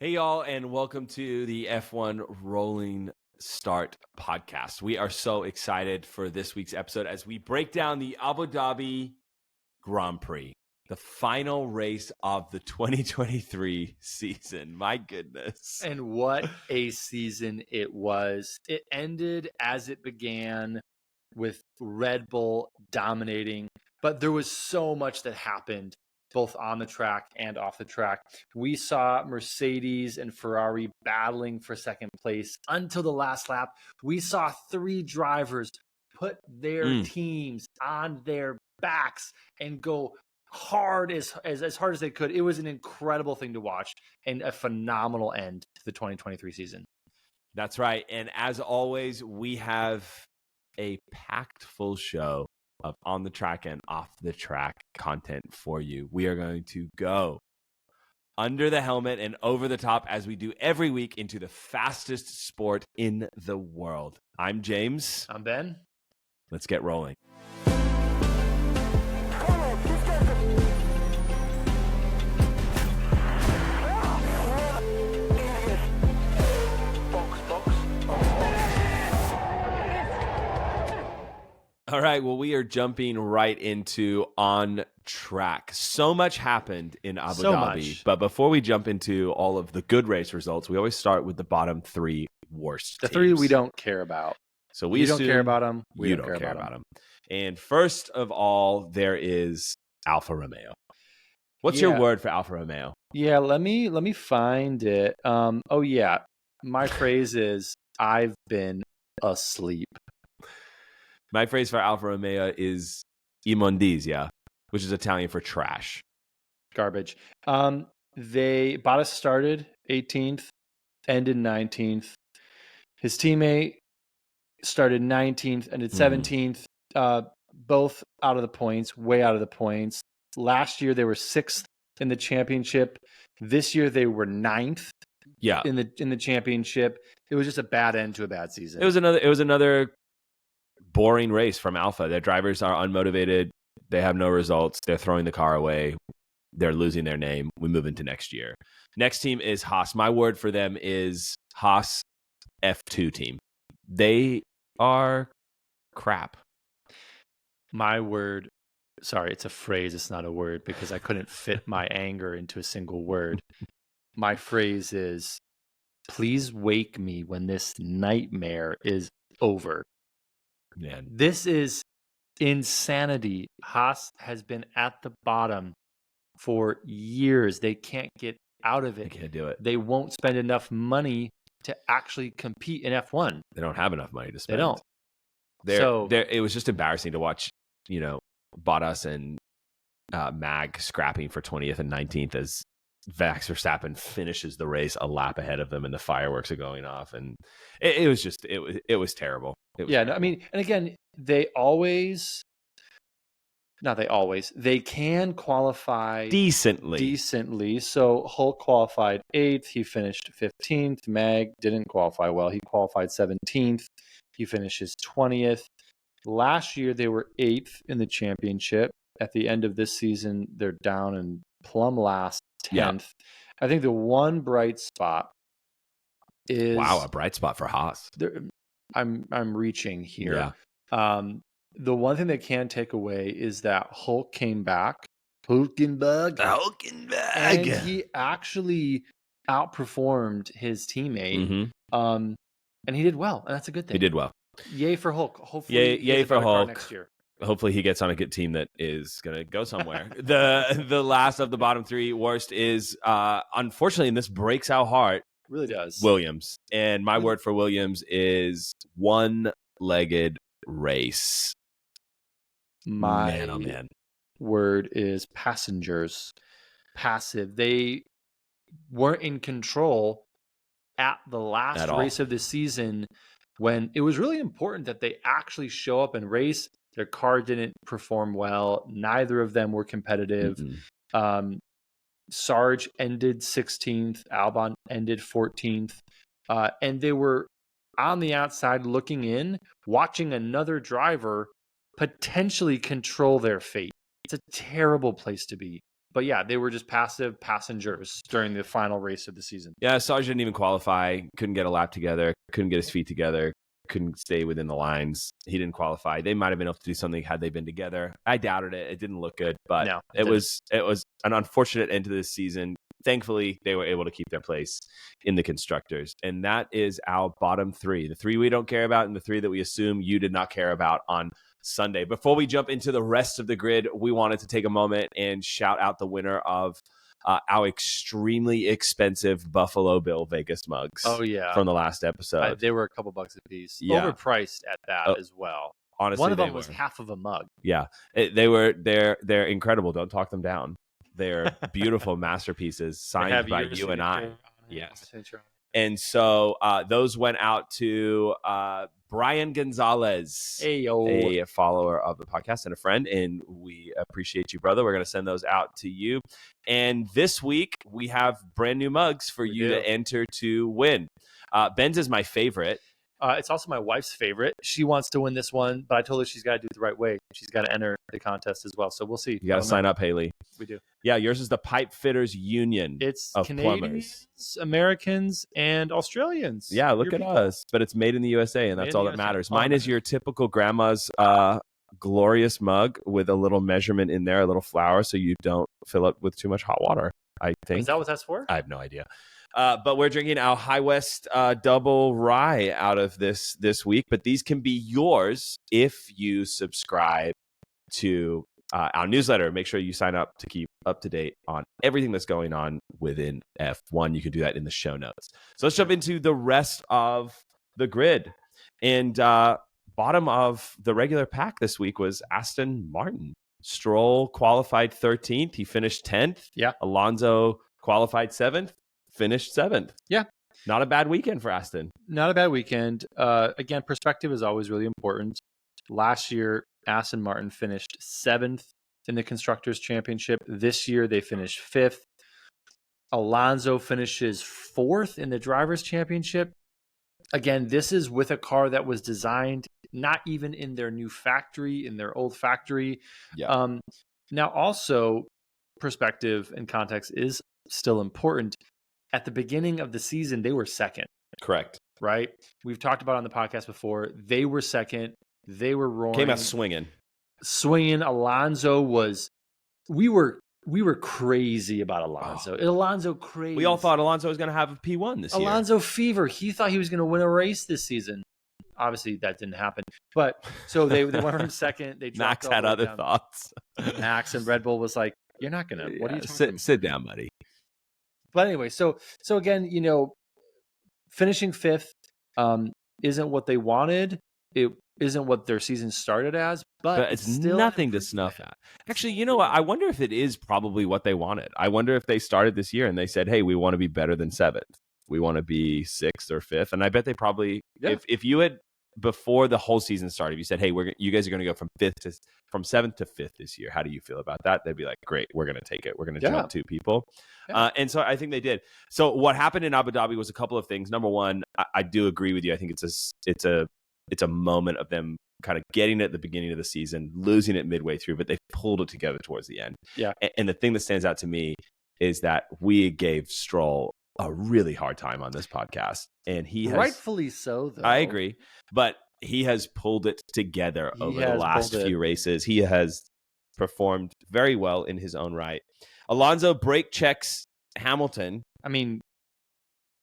Hey, y'all, and welcome to the F1 Rolling Start podcast. We are so excited for this week's episode as we break down the Abu Dhabi Grand Prix, the final race of the 2023 season. My goodness. And what a season it was. It ended as it began with Red Bull dominating, but there was so much that happened both on the track and off the track. We saw Mercedes and Ferrari battling for second place until the last lap. We saw three drivers put their teams on their backs and go hard as hard as they could. It was an incredible thing to watch and a phenomenal end to the 2023 season. That's right. And as always, we have a packed full show of on the track and off the track content for you. We are going to go under the helmet and over the top as we do every week into the fastest sport in the world. I'm James. I'm Ben. Let's get rolling. All right, well, we are jumping right into on track. So much happened in Abu Dhabi. But before we jump into all of the good race results, we always start with the bottom three worst teams. Three we don't care about. So we don't care about them. You don't care about them. And first of all, there is Alfa Romeo. What's your word for Alfa Romeo? Yeah, let me find it. My phrase is I've been asleep. My phrase for Alfa Romeo is immondizia, which is Italian for trash. Garbage. Bottas started 18th, ended 19th. His teammate started 19th, ended 17th. Both out of the points, way out of the points. Last year they were 6th in the championship. This year they were 9th. Yeah. In the championship. It was just a bad end to a bad season. It was another boring race from Alfa. Their drivers are unmotivated. They have no results. They're throwing the car away. They're losing their name. We move into next year. Next team is Haas. My word for them is Haas F2 team. They are crap. My word, sorry, it's a phrase. It's not a word because I couldn't fit my anger into a single word. My phrase is, please wake me when this nightmare is over. Man. This is insanity. Haas has been at the bottom for years. They can't get out of it. They can't do it. They won't spend enough money to actually compete in F1. They don't have enough money to spend. They don't. It was just embarrassing to watch, Bottas and Mag scrapping for 20th and 19th as Max Verstappen finishes the race a lap ahead of them and the fireworks are going off. And it was terrible. Terrible. I mean, and again, they can qualify decently. So Hulk qualified 8th. He finished 15th. Mag didn't qualify well. He qualified 17th. He finishes 20th. Last year, they were 8th in the championship. At the end of this season, they're down in plumb last 10th. Yeah. I think the one bright spot is... Wow, a bright spot for Haas. I'm reaching here. Yeah. The one thing they can take away is that Hulk came back. Hulkenberg. And he actually outperformed his teammate. And he did well, and that's a good thing. He did well. Yay for Hulk. Hopefully, yay for Hulk next year. Hopefully he gets on a good team that is going to go somewhere. The last of the bottom three worst is, unfortunately, and this breaks our heart, really does, Williams. And my word for Williams is one-legged race. My man. Word is passengers. Passive. They weren't in control at the last race of the season when it was really important that they actually show up and race. Their car didn't perform well. Neither of them were competitive. Sarge ended 16th. Albon ended 14th. And they were on the outside looking in, watching another driver potentially control their fate. It's a terrible place to be. But yeah, they were just passive passengers during the final race of the season. Yeah, Sarge didn't even qualify. Couldn't get a lap together. Couldn't get his feet together. Couldn't stay within the lines. He didn't qualify. They might have been able to do something had they been together. I doubted it. It didn't look good, but No, it was an unfortunate end to this season. Thankfully, they were able to keep their place in the constructors. And that is our bottom three. The three we don't care about and the three that we assume you did not care about on Sunday. Before we jump into the rest of the grid, we wanted to take a moment and shout out the winner of our extremely expensive Buffalo Bill Vegas mugs. Oh, yeah. From the last episode. They were a couple bucks a piece. Yeah. Overpriced at that as well. Honestly, one of them was half of a mug. Yeah. They're incredible. Don't talk them down. They're beautiful masterpieces signed by you and I. Yes. And so those went out to Brian Gonzalez, a follower of the podcast and a friend, and we appreciate you, brother. We're going to send those out to you. And this week, we have brand new mugs for you to enter to win. Ben's is my favorite. It's also my wife's favorite. She wants to win this one, but I told her she's got to do it the right way. She's got to enter the contest as well. So we'll see. You got to sign up, Haley. We do. Yeah, yours is the Pipe Fitters Union. It's of Canadians, plumbers. Americans, and Australians. Yeah, look at us. But it's made in the USA, and that's all that matters. Mine is your typical grandma's glorious mug with a little measurement in there, a little flower, so you don't fill up with too much hot water, I think. Is that what that's for? I have no idea. But we're drinking our High West double rye out of this week. But these can be yours if you subscribe to our newsletter. Make sure you sign up to keep up to date on everything that's going on within F1. You can do that in the show notes. So let's jump into the rest of the grid. And bottom of the regular pack this week was Aston Martin. Stroll qualified 13th. He finished 10th. Yeah. Alonso qualified 7th. Finished 7th. Yeah. Not a bad weekend for Aston. Not a bad weekend. Again, perspective is always really important. Last year, Aston Martin finished 7th in the Constructors' Championship. This year, they finished 5th. Alonso finishes 4th in the Drivers' Championship. Again, this is with a car that was designed not even in their new factory, in their old factory. Yeah. Now, also, perspective and context is still important. At the beginning of the season, they were second. Correct. Right? We've talked about it on the podcast before. They were second. They were roaring. Came out swinging. Alonso was... We were crazy about Alonso. Alonso crazy. We all thought Alonso was going to have a P1 this year. Alonso fever. He thought he was going to win a race this season. Obviously, that didn't happen. But so they went from second. They Max had other thoughts. Max and Red Bull was like, "You're not going to. What are you talking about? Sit down, buddy." But anyway, so again, finishing 5th isn't what they wanted. It isn't what their season started as, but it's still nothing to snuff at. Actually, you know what? I wonder if it is probably what they wanted. I wonder if they started this year and they said, "Hey, we want to be better than 7th. We want to be 6th or 5th." And I bet they probably, if you had before the whole season started, if you said, "Hey, you guys are going to go from 7th to 5th this year. How do you feel about that?" They'd be like, "Great, we're going to take it. We're going to jump 2 people." Yeah. And so I think they did. So what happened in Abu Dhabi was a couple of things. Number one, I do agree with you. I think it's a moment of them kind of getting it at the beginning of the season, losing it midway through, but they pulled it together towards the end. Yeah. And the thing that stands out to me is that we gave Stroll a really hard time on this podcast, and he has, rightfully so, though. I agree, but he has pulled it together over the last few races. He has performed very well in his own right. Alonso brake checks Hamilton. I mean,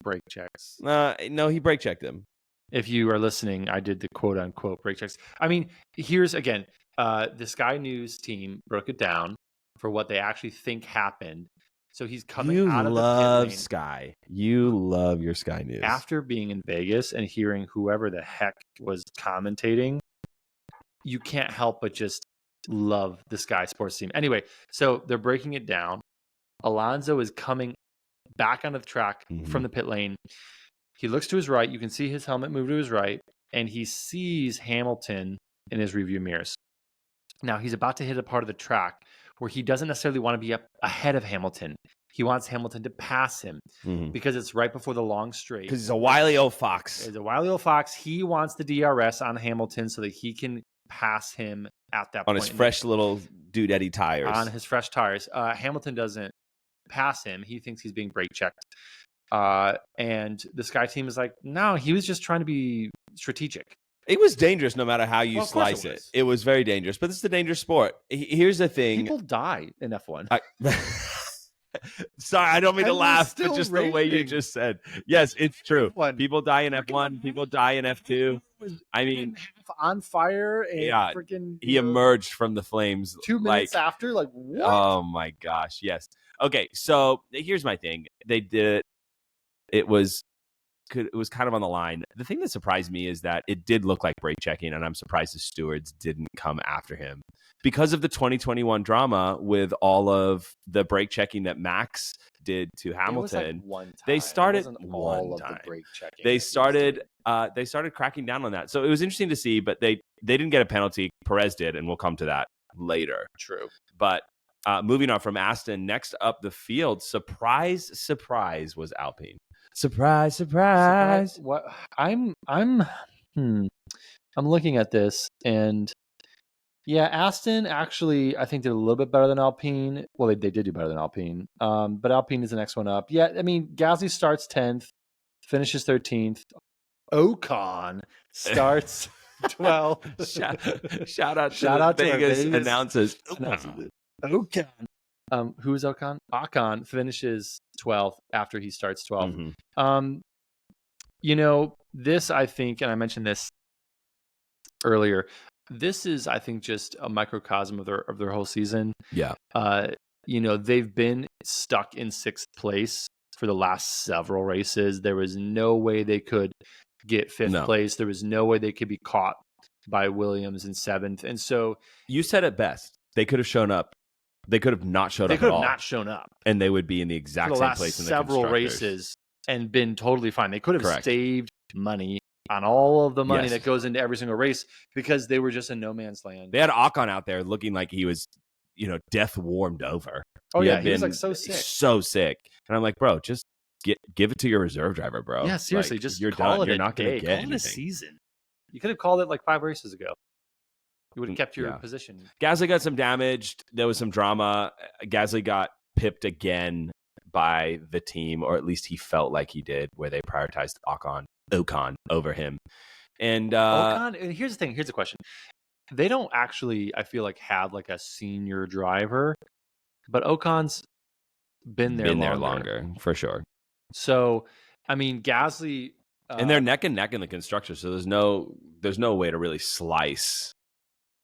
brake checks. No, he brake checked him. If you are listening, I did the quote unquote brake checks. I mean, here's again, the Sky News team broke it down for what they actually think happened. So he's coming out of the pit lane. Sky. You love your Sky News. After being in Vegas and hearing whoever the heck was commentating, you can't help but just love the Sky Sports team. Anyway, so they're breaking it down. Alonso is coming back onto the track from the pit lane. He looks to his right. You can see his helmet move to his right, and he sees Hamilton in his review mirrors. Now, he's about to hit a part of the track where he doesn't necessarily want to be up ahead of Hamilton. He wants Hamilton to pass him because it's right before the long straight. Because he's a wily old fox. He's a wily old fox. He wants the DRS on Hamilton so that he can pass him at that on point. his fresh little Dudetti tires. On his fresh tires. Hamilton doesn't pass him. He thinks he's being brake checked. And the Sky team is like, no, he was just trying to be strategic. It was dangerous no matter how you slice it. It was very dangerous, but this is a dangerous sport. Here's the thing. People die in F1. Sorry, I don't mean to laugh, but just the way you just said. Yes, it's true. F1. People die in F1. People die in F2. I mean, on fire. And yeah, freaking, he emerged from the flames 2 minutes after. Like, what? Oh my gosh, yes. Okay, so here's my thing. They did it. It was kind of on the line. The thing that surprised me is that it did look like brake checking, and I'm surprised the stewards didn't come after him because of the 2021 drama with all of the brake checking that Max did to Hamilton. It was like one time. They started all of the brake checking. They started cracking down on that. So it was interesting to see, but they didn't get a penalty. Perez did, and we'll come to that later. True. But moving on from Aston, next up the field, surprise, was Alpine. Surprise. What I'm looking at this, and yeah, Aston actually I think did a little bit better than Alpine. Well, they did do better than Alpine. But Alpine is the next one up. Yeah, I mean Gasly starts 10th, finishes 13th. Ocon starts 12th. Shout out to Vegas announcers. Ocon. Who is Ocon? Ocon finishes 12th after he starts 12th. Mm-hmm. This I think, and I mentioned this earlier. This is, I think, just a microcosm of their whole season. Yeah. They've been stuck in 6th place for the last several races. There was no way they could get 5th place. There was no way they could be caught by Williams in 7th. And so you said it best. They could have shown up. They could have not showed up at all. They could have not shown up. And they would be in the exact same place in the several races and been totally fine. They could have saved money on all of the money that goes into every single race because they were just in no man's land. They had Ocon out there looking like he was, death warmed over. Oh, he was like so sick. So sick. And I'm like, bro, just give it to your reserve driver, bro. Yeah, seriously, just you're done. You're not going to get anything. Call it a season. You could have called it like 5 races ago. You would have kept your position. Gasly got some damaged. There was some drama. Gasly got pipped again by the team, or at least he felt like he did, where they prioritized Ocon over him. And Ocon, and here's the thing. Here's the question. They don't actually, I feel like, have like a senior driver, but Ocon's been there longer for sure. So, I mean, Gasly, and they're neck and neck in the constructor. So there's no way to really slice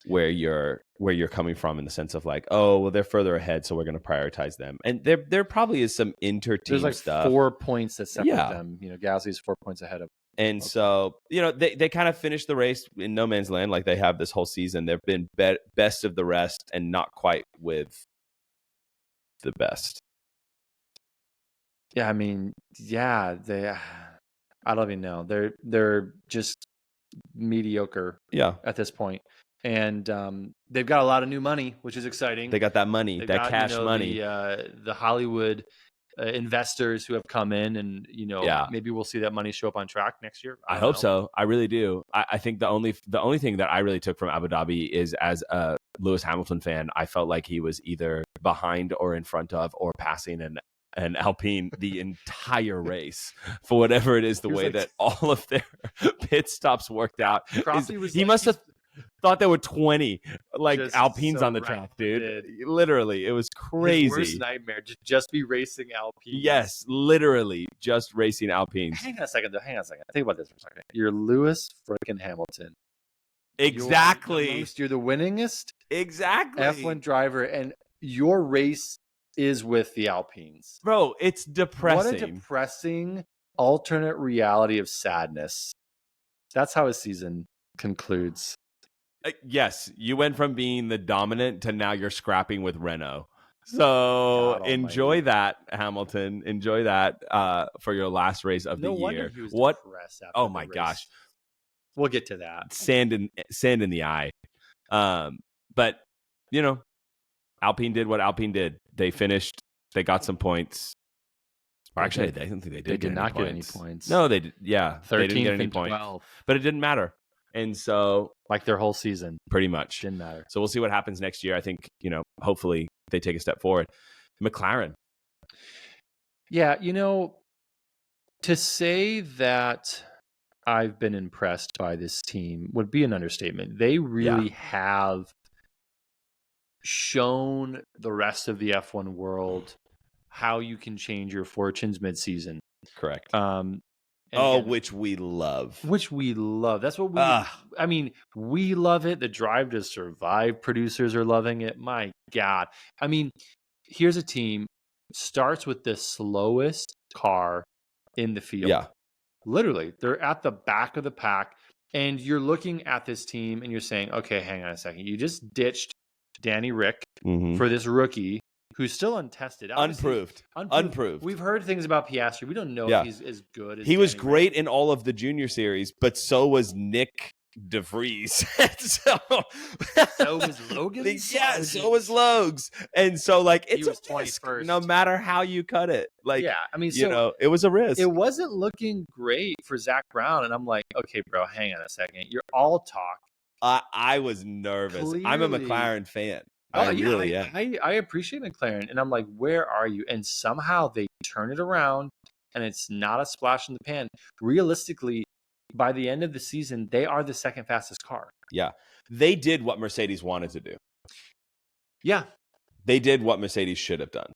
where you're coming from in the sense of like, oh, well, they're further ahead, so we're going to prioritize them. And there probably is some inter-team there's like stuff. 4 points that separate them. Gasly's 4 points ahead of. And so, they kind of finished the race in no man's land like they have this whole season. They've been best of the rest and not quite with the best. Yeah, I mean, I don't even know. They're just mediocre. Yeah, at this point. And they've got a lot of new money, which is exciting. They got that money, cash money. The Hollywood investors who have come in, and maybe we'll see that money show up on track next year. I hope so. I really do. I think the only thing that I really took from Abu Dhabi is, as a Lewis Hamilton fan, I felt like he was either behind or in front of or passing an Alpine the entire race for whatever it is, the way that all of their pit stops worked out. He must have thought there were 20 Alpines on the track, dude. Literally, it was crazy. His worst nightmare, just be racing Alpines. Yes, literally, just racing Alpines. Hang on a second. Think about this for a second. You're Lewis freaking Hamilton. Exactly. You're the winningest F1 driver, and your race is with the Alpines. Bro, it's depressing. What a depressing alternate reality of sadness. That's how his season concludes. Yes, you went from being the dominant to now you're scrapping with Renault. So enjoy that, Hamilton. Enjoy that for your last race of the year. Oh my gosh. We'll get to that. Sand in the eye. But Alpine did what Alpine did. They finished. They got some points. Or actually, I don't think they did. They did not get any points. No, they did. Yeah, 13th they didn't get any and points. 12th. But it didn't matter. And so, like their whole season, pretty much didn't matter. So we'll see what happens next year. I think, hopefully they take a step forward. McLaren. Yeah, to say that I've been impressed by this team would be an understatement. They really have shown the rest of the F1 world how you can change your fortunes mid-season. Correct. Which we love. Which we love. That's what we love it. The Drive to Survive producers are loving it. My God. Here's a team, starts with the slowest car in the field. Yeah. Literally, they're at the back of the pack, and you're looking at this team and you're saying, okay, hang on a second. You just ditched Danny Rick for this rookie who's still untested. Unproved. We've heard things about Piastri. We don't know if he's as good as he was Danny great Rick. in all of the junior series, but so was Nick DeVries. So was Logan. Yeah, so was Logs. And so, it's was a risk, 21st. no matter how you cut it. It was a risk. It wasn't looking great for Zach Brown, and I'm like, okay, bro, hang on a second. You're all talk. I was nervous. Clearly. I'm a McLaren fan. I appreciate McLaren, and I'm like, where are you? And somehow they turn it around, and it's not a splash in the pan. Realistically, by the end of the season, they are the second fastest car. Yeah. They did what Mercedes wanted to do. Yeah. They did what Mercedes should have done.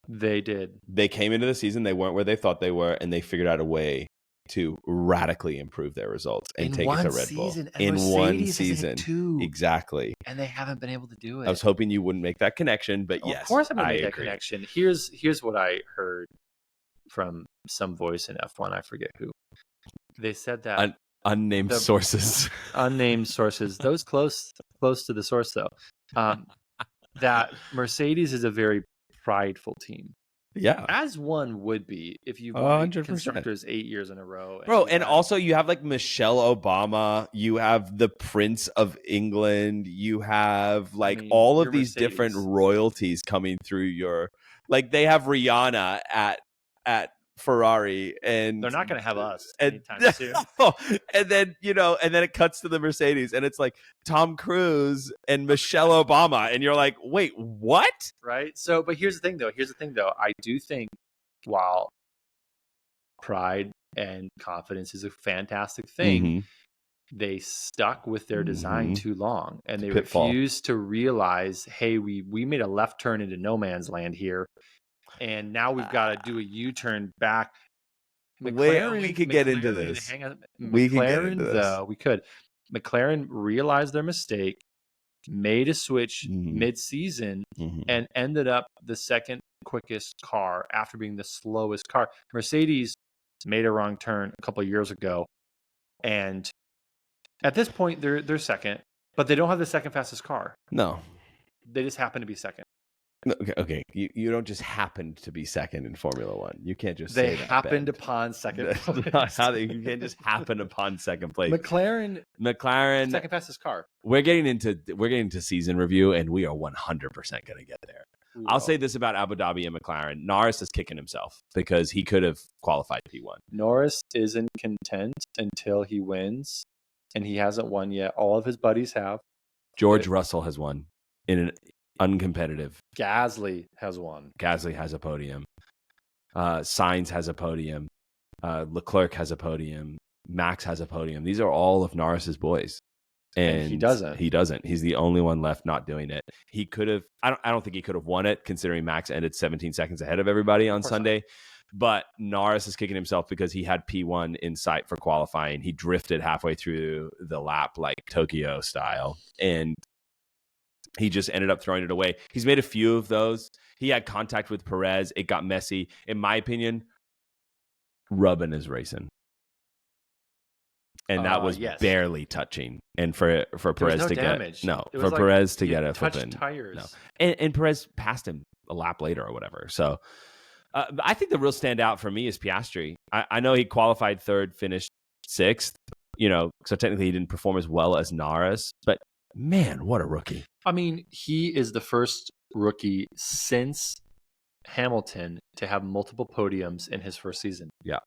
They did. They came into the season, they weren't where they thought they were, and they figured out a way to radically improve their results and take it to Red Bull. In one season. Exactly. And they haven't been able to do it. I was hoping you wouldn't make that connection, but yes. Of course I'm going to make that connection. Here's what I heard from some voice in F1, I forget who. They said that unnamed sources. Unnamed sources. Those close to the source, though. That Mercedes is a very prideful team. Yeah. As one would be if you won constructors 8 years in a row. Bro, and also you have Michelle Obama, you have the Prince of England, you have all of these Mercedes. different royalties coming through your they have Rihanna at Ferrari, and they're not going to have us anytime soon. And then it cuts to the Mercedes, and it's Tom Cruise and Michelle Obama, and you're like, wait, what? Right. So, but here's the thing, though. I do think while pride and confidence is a fantastic thing, they stuck with their design too long, and they refused to realize, hey, we made a left turn into no man's land here. And now we've got to do a U-turn back. We could get into this. Hang on. McLaren, we could. McLaren realized their mistake, made a switch mid-season, and ended up the second quickest car after being the slowest car. Mercedes made a wrong turn a couple of years ago, and at this point they're second, but they don't have the second fastest car. No, they just happen to be second. Okay. You don't just happen to be second in Formula One. You can't just they say that. Happened upon second place. You can't just happen upon second place. McLaren, second fastest car. We're getting into season review, and we are 100% going to get there. I'll say this about Abu Dhabi and McLaren: Norris is kicking himself because he could have qualified P1. Norris isn't content until he wins, and he hasn't won yet. All of his buddies have. George Russell has won in an uncompetitive. Gasly has won. Gasly has a podium. Sainz has a podium. Leclerc has a podium. Max has a podium. These are all of Norris's boys. And he doesn't. He doesn't. He's the only one left not doing it. He could have. I don't think he could have won it, considering Max ended 17 seconds ahead of everybody on Sunday. But Norris is kicking himself because he had P1 in sight for qualifying. He drifted halfway through the lap like Tokyo style, and he just ended up throwing it away. He's made a few of those. He had contact with Perez. It got messy. In my opinion, rubbing is racing. And that was barely touching. And for Perez to damage. get Perez to get a flipping tires. No. And Perez passed him a lap later or whatever. So I think the real standout for me is Piastri. I know he qualified third, finished sixth, so technically he didn't perform as well as Norris, but man, what a rookie. I mean, he is the first rookie since Hamilton to have multiple podiums in his first season. Yeah.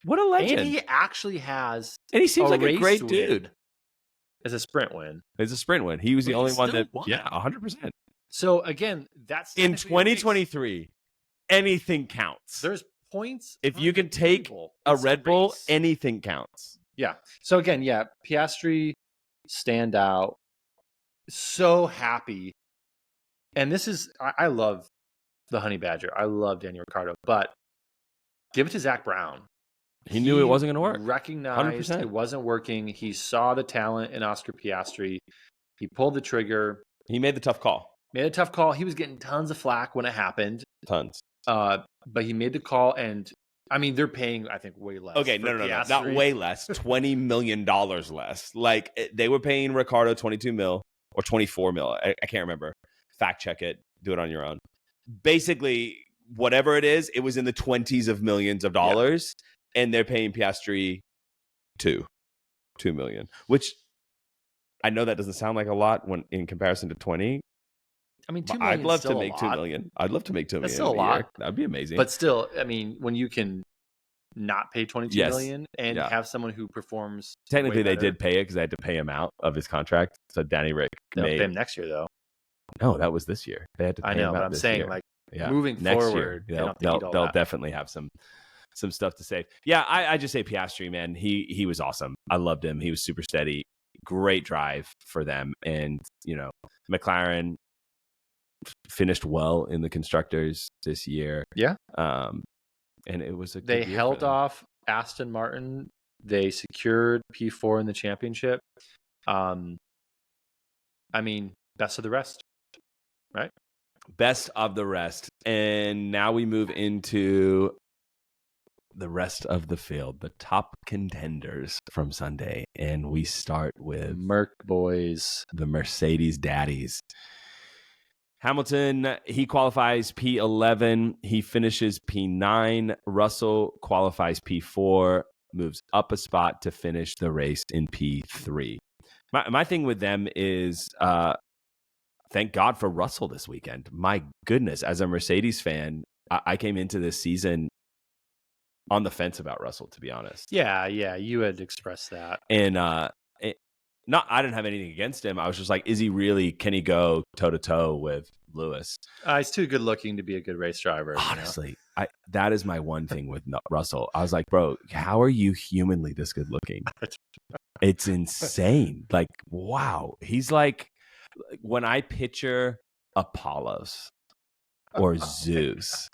What a legend. And he actually has and he seems like a great dude. It's a sprint win. It's a sprint win. He was the But he only one still that, won. yeah, 100%. So again, that's In technically a race. 2023, anything counts. There's points. If on you the can take table. a It's Red Bull, race. anything counts. Yeah. So again, yeah, Piastri stand out. So happy. And this is, I love the Honey Badger. I love Daniel Ricciardo, but give it to Zach Brown. He knew it wasn't going to work. Recognized 100%. it wasn't working. He saw the talent in Oscar Piastri. He pulled the trigger. He made the tough call. Made a tough call. He was getting tons of flack when it happened. Tons. But he made the call, and I mean, they're paying, I think, way less. Okay, no, not way less. $20 million less. Like, they were paying Ricardo $22 million or $24 million. I can't remember. Fact check it. Do it on your own. Basically, whatever it is, it was in the 20s of millions of dollars, and they're paying Piastri $2 million, which I know that doesn't sound like a lot when in comparison to 20. I mean, $2 million. I'd love to make $2 million. I'd love to make $2 million. That's still a lot. That'd be amazing. But still, I mean, when you can not pay $22 million and have someone who performs. Technically, they did pay it because they had to pay him out of his contract. So Danny Rick pay him next year, though. No, that was this year. They had to pay him out. But I'm saying, year. like, moving next forward, year, they'll definitely have some stuff to save. Yeah, I just say Piastri, man. He was awesome. I loved him. He was super steady. Great drive for them. And, McLaren finished well in the constructors this year. Yeah. And it was they held off Aston Martin. They secured P4 in the championship. I mean, best of the rest, right? Best of the rest. And now we move into the rest of the field, the top contenders from Sunday. And we start with Merc boys, the Mercedes daddies. Hamilton, he qualifies P11. He finishes P9. Russell qualifies P4, moves up a spot to finish the race in P3. My thing with them is thank God for Russell this weekend. My goodness, as a Mercedes fan, I came into this season on the fence about Russell, to be honest. Yeah, you had expressed that. And I didn't have anything against him. I was just like, can he go toe-to-toe with Lewis? He's too good looking to be a good race driver. Honestly, that is my one thing with Russell. I was like, bro, how are you humanly this good looking? It's insane. Like, wow. He's like, when I picture Apollos or Zeus.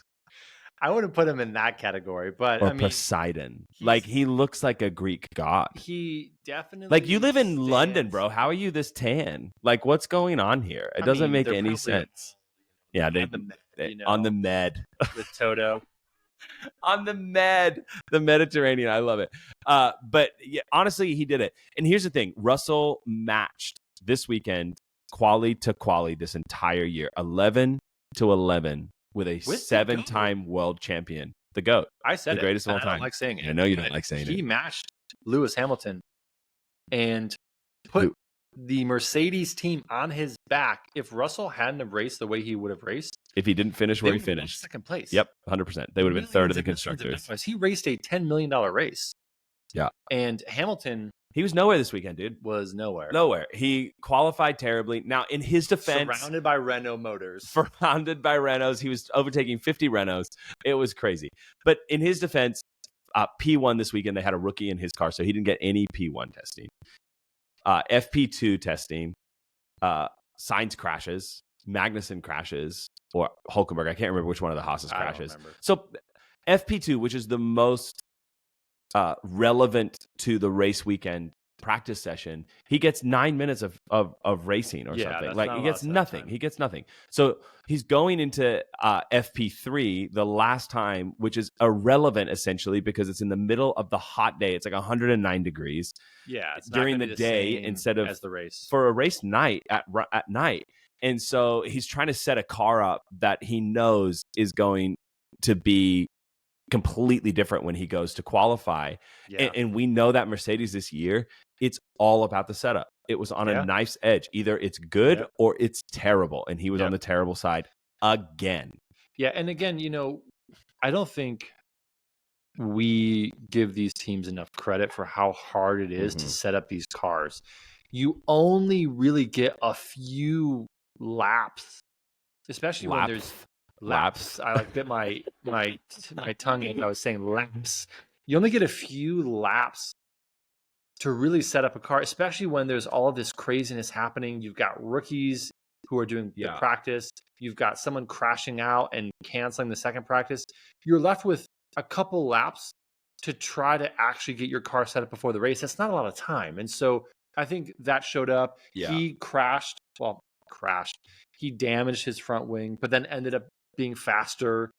I wouldn't put him in that category, but or Poseidon. Like, he looks like a Greek god. He definitely. Like, you live in London, bro. How are you this tan? Like, what's going on here? It doesn't make any sense. Yeah, on the Med with Toto. On the Med, the Mediterranean. I love it. But yeah, honestly, he did it. And here's the thing: Russell matched this weekend, quali to quali, this entire year, 11-11. With a 7-time world champion, the GOAT. I said the greatest of all time. I don't like saying it. I know you don't like saying it. He matched Lewis Hamilton and put the Mercedes team on his back. If Russell hadn't have raced the way he would have raced, if he didn't finish where he finished, second place. Yep, 100%. They would have been third of the constructors. He raced a $10 million race. Yeah, and Hamilton. He was nowhere this weekend, dude. Was nowhere. Nowhere. He qualified terribly. Now, in his defense... Surrounded by Renault motors. Surrounded by Renaults. He was overtaking 50 Renaults. It was crazy. But in his defense, P1 this weekend, they had a rookie in his car, so he didn't get any P1 testing. FP2 testing. Sainz crashes. Magnussen crashes. Or Hülkenberg. I can't remember which one of the Haas's crashes. So FP2, which is the most... relevant to the race weekend practice session, he gets 9 minutes of racing or something. Like, he gets nothing. He gets nothing. So he's going into FP3 the last time, which is irrelevant essentially because it's in the middle of the hot day. It's like 109 degrees. Yeah, it's during the day instead of as the race for a race night at night. And so he's trying to set a car up that he knows is going to be completely different when he goes to qualify. Yeah. And we know that Mercedes this year, it's all about the setup. It was on a knife's edge. Either it's good or it's terrible. And he was on the terrible side again. Yeah. And again, I don't think we give these teams enough credit for how hard it is to set up these cars. you only really get a few laps, especially when there's laps. I like bit my tongue as I was saying laps. You only get a few laps to really set up a car, especially when there's all of this craziness happening. You've got rookies who are doing the practice. You've got someone crashing out and canceling the second practice. You're left with a couple laps to try to actually get your car set up before the race. That's not a lot of time. And so I think that showed up. Yeah. He crashed. He damaged his front wing, but then ended up being faster.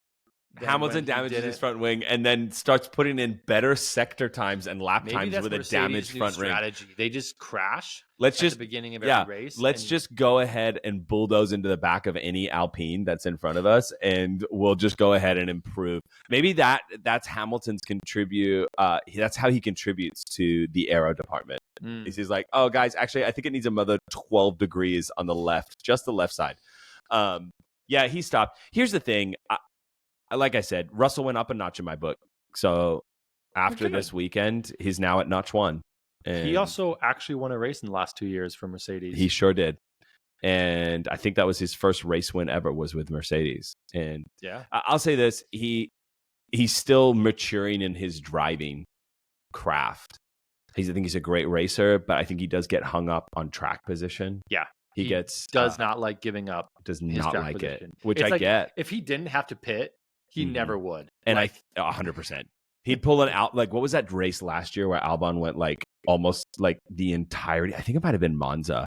Hamilton damages his front wing and then starts putting in better sector times and lap times with a damaged front strategy. They just crash at the beginning of every race. Let's just go ahead and bulldoze into the back of any Alpine that's in front of us, and we'll just go ahead and improve. Maybe that's Hamilton's contribute. That's how he contributes to the aero department. He's like, oh, guys, actually, I think it needs another 12 degrees on the left, just the left side. Yeah, he stopped. Here's the thing. Like I said, Russell went up a notch in my book. So after this weekend, he's now at notch 1. And he also actually won a race in the last 2 years for Mercedes. He sure did. And I think that was his first race win ever was with Mercedes. And I'll say this, he's still maturing in his driving craft. I think he's a great racer, but I think he does get hung up on track position. Yeah. He does not like giving up. Does not like position. It, which I get. If he didn't have to pit, he never would. And 100%. He'd pull it out. Like, what was that race last year where Albon went like almost like the entirety? I think it might have been Monza.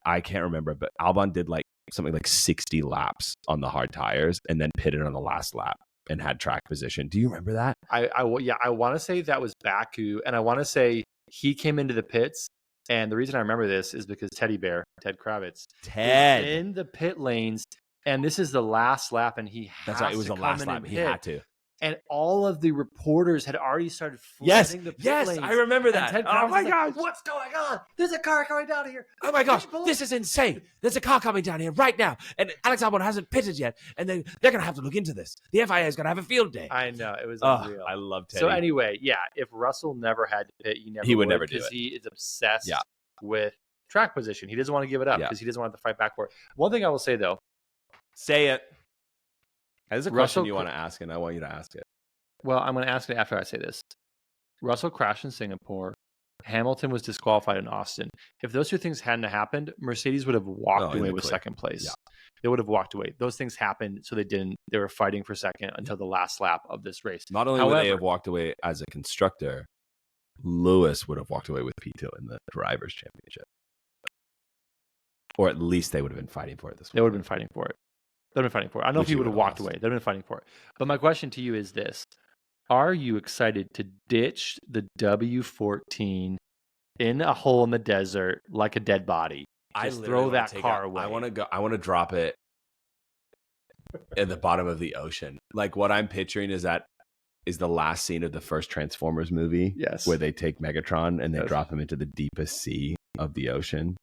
I can't remember, but Albon did like something like 60 laps on the hard tires and then pitted on the last lap and had track position. Do you remember that? I want to say that was Baku, and I want to say he came into the pits. And the reason I remember this is because Ted Kravitz, was in the pit lanes. And this is the last lap, and he has That's right. It was the last lap. He had to. And all of the reporters had already started flooding the pit lanes. I remember that. Oh my gosh, what's going on? There's a car coming down here. Oh my gosh, this is insane. There's a car coming down here right now, and Alex Albon hasn't pitted yet, and they're going to have to look into this. The FIA is going to have a field day. I know, it was unreal. I love Teddy. So anyway, if Russell never had to pit, he would never do it because he is obsessed with track position. He doesn't want to give it up because he doesn't want to fight back for it. One thing I will say though. Say it. There's a question you want to ask, and I want you to ask it. Well, I'm going to ask it after I say this. Russell crashed in Singapore. Hamilton was disqualified in Austin. If those two things hadn't happened, Mercedes would have walked away with second place. Yeah. They would have walked away. Those things happened, so they didn't. They were fighting for second until the last lap of this race. Not only would they have walked away as a constructor, Lewis would have walked away with P2 in the Drivers' Championship. Or at least they would have been fighting for it this week. They would have been fighting for it. I don't know if he would have walked away. They've been fighting for it. But my question to you is this. Are you excited to ditch the W14 in a hole in the desert like a dead body? Just throw that car away. I want to drop it at the bottom of the ocean. Like what I'm picturing is the last scene of the first Transformers movie. Yes. Where they take Megatron and they drop him into the deepest sea of the ocean.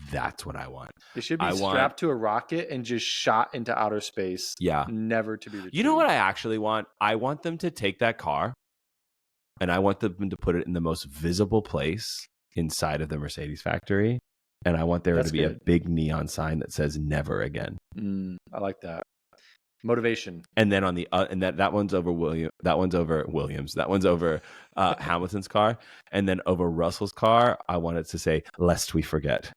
That's what I want. They should be strapped to a rocket and just shot into outer space. Yeah. Never to be retrieved. You know what I actually want? I want them to take that car and I want them to put it in the most visible place inside of the Mercedes factory. And I want there to be a big neon sign that says never again. I like that. Motivation. And then on the and that one's over Williams. That one's over Hamilton's car. And then over Russell's car, I want it to say, lest we forget.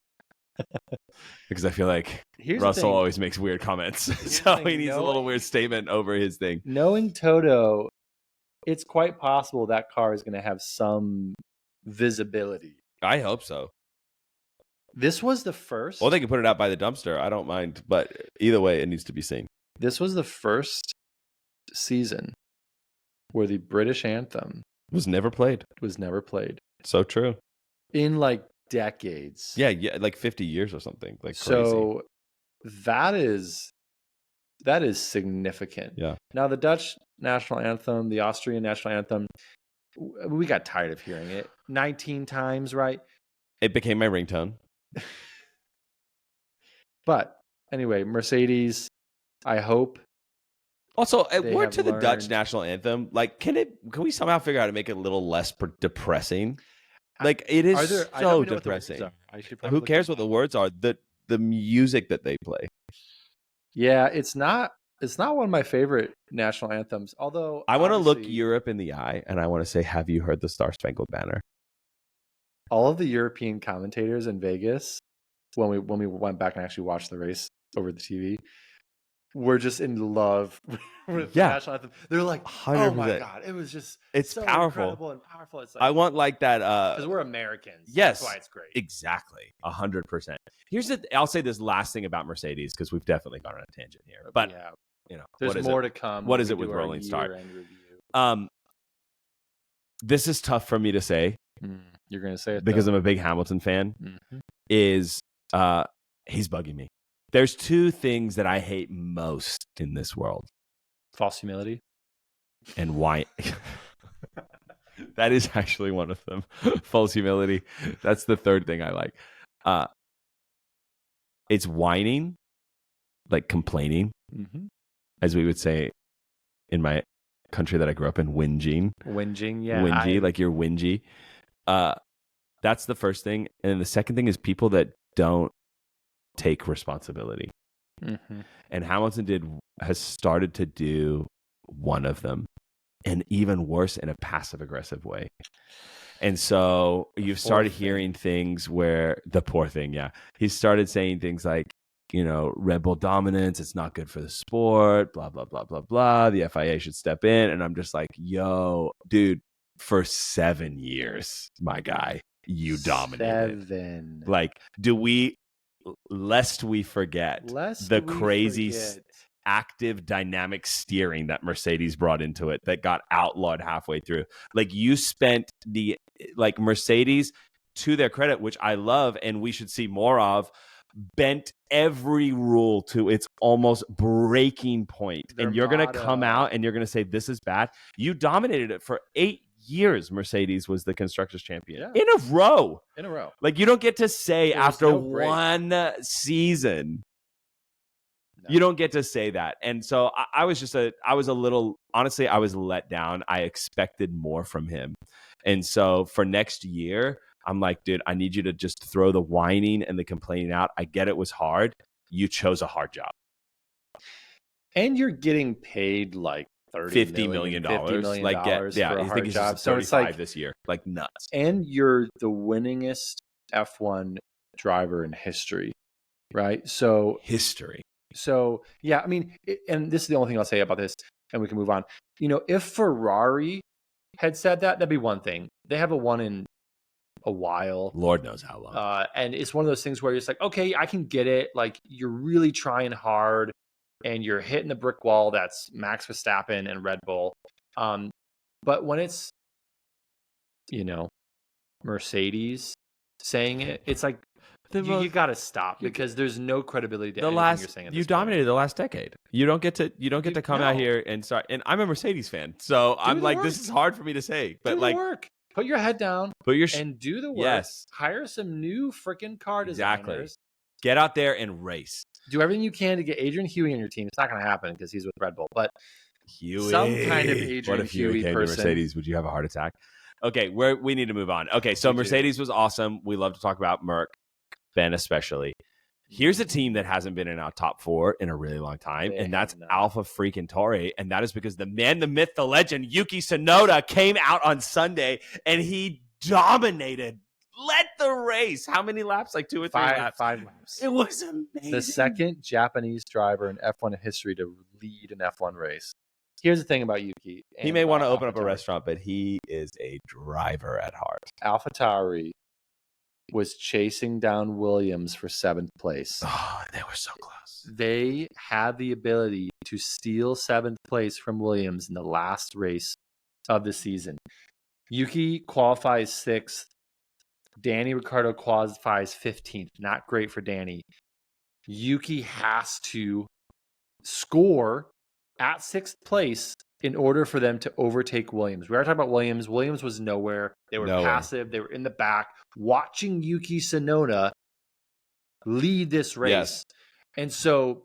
Because I feel like Russell always makes weird comments. So he needs a little weird statement over his thing. Knowing Toto, it's quite possible that car is going to have some visibility. I hope so. This was the first. Well, they can put it out by the dumpster. I don't mind. But either way, it needs to be seen. This was the first season where the British anthem was never played. So true. In like decades. Yeah, like 50 years or something. Like so crazy. That is significant. Yeah. Now the Dutch national anthem, the Austrian national anthem, we got tired of hearing it 19 times, right? It became my ringtone. But anyway, Mercedes, I hope. Also, a word to the Dutch national anthem. Like, can we somehow figure out how to make it a little less depressing? Like, it is I don't so even know what the words depressing. are. I should probably Who look cares them what the up. words are? The music that they play. Yeah, it's not one of my favorite national anthems. Although I want to look obviously, Europe in the eye, and I want to say, have you heard the Star Spangled Banner? all of the European commentators in Vegas, when we went back and actually watched the race over the TV, were just in love with the Yeah. national anthem. They're like, "Oh my 100%. god, it was just It's so powerful. incredible and powerful." It's I like, want like that. because we're Americans. Yes, That's why it's great. exactly. 100%. I'll say this last thing about Mercedes, because we've definitely gone on a tangent here. But yeah, what there's is more it? to come. What when is we it with do our Rolling Start? year-end review. This is tough for me to say You're gonna say it because though. I'm a big Hamilton fan. Mhm. Is he's bugging me. There's two things that I hate most in this world, False humility. and why. That is actually one of them. False humility. That's the third thing I like. It's whining, like complaining, as we would say in my country that I grew up in, whinging. Whinging, yeah. Whingy, like you're whingy. That's the first thing. And then the second thing is people that don't take responsibility. And Hamilton has started to do one of them, and even worse, in a passive aggressive way. And so you've started hearing things where the poor thing, he started saying things like, Red Bull dominance, it's not good for the sport, blah, blah, blah, blah, blah. The FIA should step in. And I'm just like, yo, dude, for 7 years, my guy, you dominated. 7. Like, lest we forget the crazy active dynamic steering that Mercedes brought into it that got outlawed halfway through. Like, you spent Mercedes, to their credit, which I love and we should see more of, bent every rule to its almost breaking point. And you're going to come out and you're going to say this is bad. You dominated it for 8 years. Mercedes was the constructors champion in a row. Like, you don't get to say after one season. No. You don't get to say that. And so I was let down. I expected more from him. And so for next year, I'm like, dude, I need you to just throw the whining and the complaining out. I get it was hard. You chose a hard job. And you're getting paid like $50 million. Like, for a you hard think he's job. just 35 this year. Like, nuts. And you're the winningest F1 driver in history, right? So history. So, yeah, I mean, and this is the only thing I'll say about this, and we can move on. If Ferrari had said that, that'd be one thing. They haven't won in a while. Lord knows how long. And it's one of those things where you're just like, okay, I can get it. Like, you're really trying hard, and you're hitting the brick wall. That's Max Verstappen and Red Bull. But when it's, Mercedes saying it, it's like, you got to stop, because there's no credibility to anything you're saying. You dominated the last decade. You don't get to come out here and start. And I'm a Mercedes fan, so I'm like, this is hard for me to say. But do the work. Put your head down. And do the work. Yes. Hire some new freaking car designers. Exactly. Get out there and race. Do everything you can to get Adrian Huey on your team. It's not going to happen because he's with Red Bull. But Huey. Some kind of Adrian What if Huey came person. To Mercedes? Would you have a heart attack? Okay, we need to move on. Okay, so Mercedes was awesome. We love to talk about Merc. Ben especially. Here's a team that hasn't been in our top 4 in a really long time, and that's Alfa freaking Tauri, and that is because the man, the myth, the legend, Yuki Tsunoda came out on Sunday, and he dominated, led the race. How many laps? Like 2 or 3 laps? 5 laps. It was amazing. The second Japanese driver in F1 history to lead an F1 race. Here's the thing about Yuki. He may want to open up a restaurant, but he is a driver at heart. AlphaTauri was chasing down Williams for 7th place. Oh, they were so close. They had the ability to steal 7th place from Williams in the last race of the season. Yuki qualifies 6th. Danny Ricciardo qualifies 15th. Not great for Danny. Yuki has to score at 6th place in order for them to overtake Williams. We are talking about Williams. Williams was nowhere. They were passive. They were in the back watching Yuki Tsunoda lead this race. Yes. And so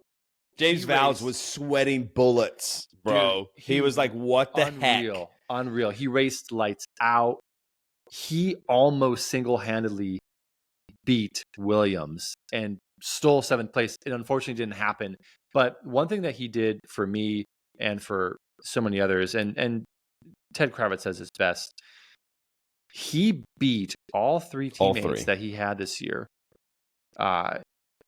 James Vowles was sweating bullets, bro. Dude, he was like, what the heck? Unreal. He raced lights out. he almost single-handedly beat Williams and stole 7th place. It unfortunately didn't happen. But one thing that he did for me and for so many others, and Ted Kravitz says it's best, he beat all 3 teammates that he had this year.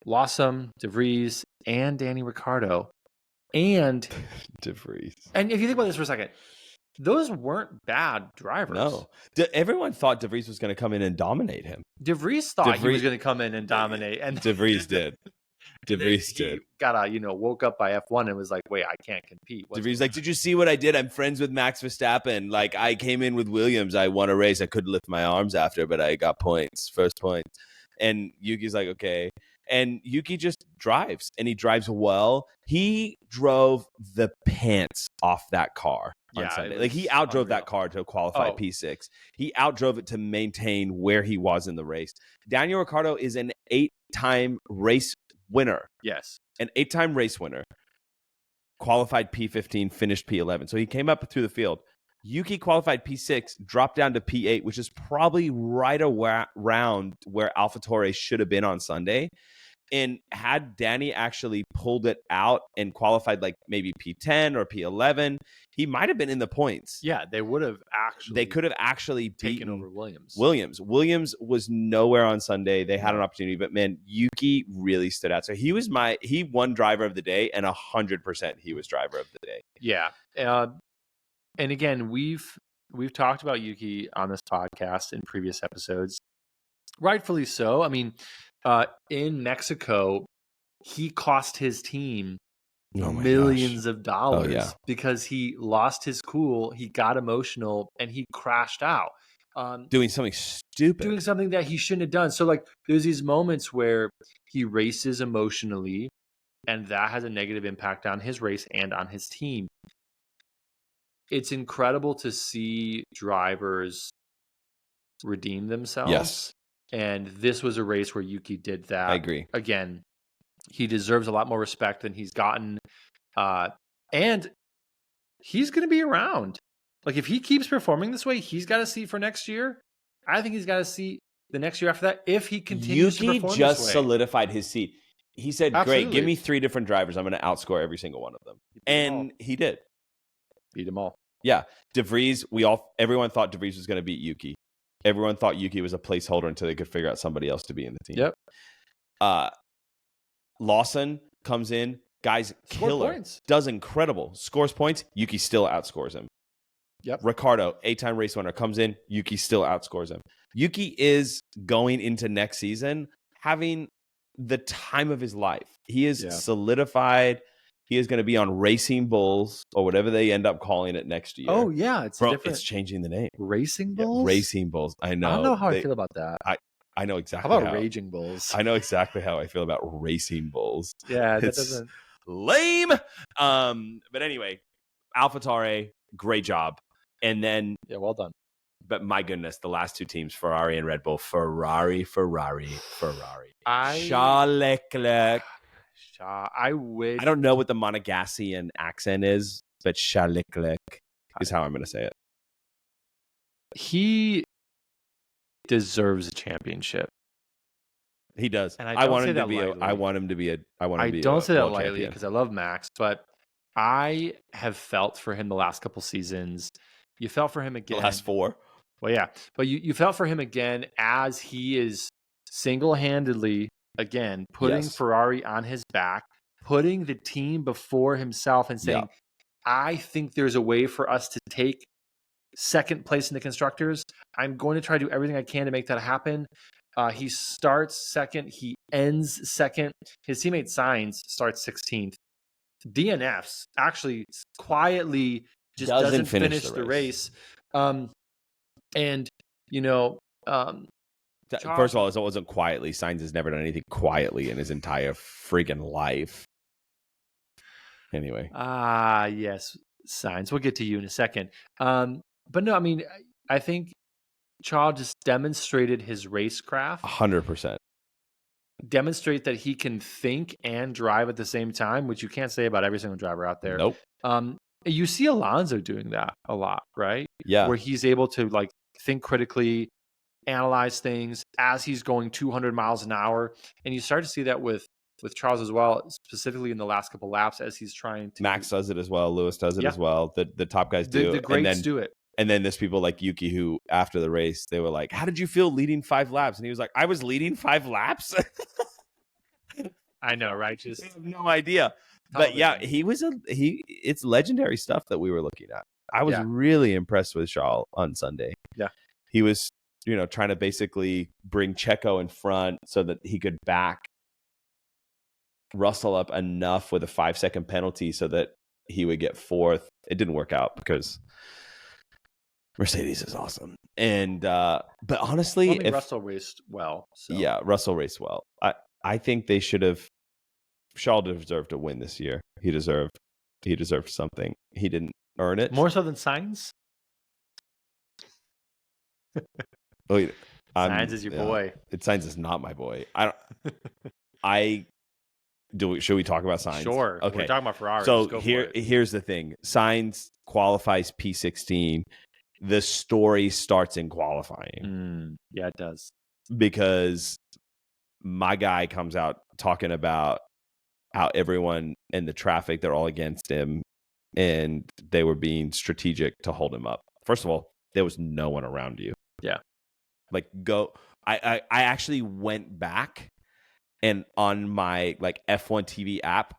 Lawson, DeVries, and Danny Ricciardo. And DeVries. And if you think about this for a second, those weren't bad drivers. No. Everyone thought DeVries was going to come in and dominate him. DeVries thought he was going to come in and dominate. And DeVries did. DeVries did. Got woke up by F1 and was like, wait, I can't compete. DeVries like, did you see what I did? I'm friends with Max Verstappen. Like, I came in with Williams. I won a race. I couldn't lift my arms after, but I got points, first points. And Yuki's like, okay. And Yuki just drives, and he drives well. He drove the pants off that car on Sunday. Like, he outdrove that car to qualify P6. He outdrove it to maintain where he was in the race. Daniel Ricciardo is an 8-time race winner. Yes. An 8-time race winner. Qualified P15, finished P11. So he came up through the field. Yuki qualified P6, dropped down to P8, which is probably right around where AlphaTauri should have been on Sunday. And had Danny actually pulled it out and qualified like maybe P10 or P11, he might have been in the points. Yeah, they would have actually. They could have actually taken over Williams. Williams was nowhere on Sunday. They had an opportunity, but man, Yuki really stood out. So he won driver of the day, and 100% he was driver of the day. Yeah. And again, we've talked about Yuki on this podcast in previous episodes. Rightfully so. I mean, in Mexico, he cost his team millions of dollars because he lost his cool, he got emotional, and he crashed out. Doing something stupid. Doing something that he shouldn't have done. So, like, there's these moments where he races emotionally, and that has a negative impact on his race and on his team. It's incredible to see drivers redeem themselves. Yes. And this was a race where Yuki did that. I agree. Again, he deserves a lot more respect than he's gotten. And he's going to be around. Like, if he keeps performing this way, he's got a seat for next year. I think he's got a seat the next year after that if he continues to perform this way. Yuki just solidified his seat. He said, great, give me 3 different drivers. I'm going to outscore every single one of them. And he did. Beat them all. Yeah. DeVries, everyone thought DeVries was going to beat Yuki. Everyone thought Yuki was a placeholder until they could figure out somebody else to be in the team. Yep. Lawson comes in, guys, killer, points. Does incredible, scores points. Yuki still outscores him. Yep. Ricciardo, 8-time race winner, comes in. Yuki still outscores him. Yuki is going into next season having the time of his life. He is solidified. He is going to be on Racing Bulls or whatever they end up calling it next year. Oh, yeah. It's changing the name. Racing Bulls? Yeah, Racing Bulls. I know. I don't know how I feel about that. I know exactly how. About Raging Bulls? I know exactly how I feel about Racing Bulls. Yeah, that doesn't. Lame. But anyway, AlphaTauri, great job. And then. Yeah, well done. But my goodness, the last 2 teams, Ferrari and Red Bull. Ferrari. Charles Leclerc. I wish. I don't know what the Monegassian accent is, but Charles Leclerc is how I'm going to say it. He deserves a championship. He does. And I want him to be. I want him to be a. I don't say that lightly because I love Max, but I have felt for him the last couple seasons. You felt for him again. The last 4. Well, yeah, but you felt for him again as he is single-handedly. Again, putting Ferrari on his back, putting the team before himself and saying, I think there's a way for us to take 2nd place in the constructors. I'm going to try to do everything I can to make that happen. He starts 2nd. He ends 2nd. His teammate Sainz starts 16th. DNFs actually quietly just doesn't finish the race. First of all, it wasn't quietly. Sainz has never done anything quietly in his entire freaking life. Anyway. Yes, Sainz. We'll get to you in a second. But no, I mean, I think Charles just demonstrated his racecraft. 100%. Demonstrate that he can think and drive at the same time, which you can't say about every single driver out there. Nope. You see Alonso doing that a lot, right? Yeah. Where he's able to, like, think critically, analyze things as he's going 200 miles an hour. And you start to see that with Charles as well, specifically in the last couple laps as he's trying to. Max does it as well. Lewis does it as well. The top guys do. The greats do it. And then there's people like Yuki who, after the race, they were like, "How did you feel leading 5 laps?" And he was like, "I was leading 5 laps." I know, right? I have no idea. But yeah, it's legendary stuff that we were looking at. I was really impressed with Charles on Sunday. Yeah. He was, trying to basically bring Checo in front so that he could back Russell up enough with a 5-second penalty so that he would get 4th. It didn't work out because Mercedes is awesome. And but honestly, Russell raced well. So. Yeah, Russell raced well. I think they should have. Charles deserved to win this year. He deserved something. He didn't earn it. More so than Sainz? Sainz is your boy. Sainz is not my boy. Should we talk about Sainz? Sure. Okay. We're talking about Ferrari. So here's the thing. Sainz qualifies P16. The story starts in qualifying. Yeah, it does. Because my guy comes out talking about how everyone in the traffic, they're all against him, and they were being strategic to hold him up. First of all, there was no one around you. Yeah. Like, I actually went back, and on my F1 TV app,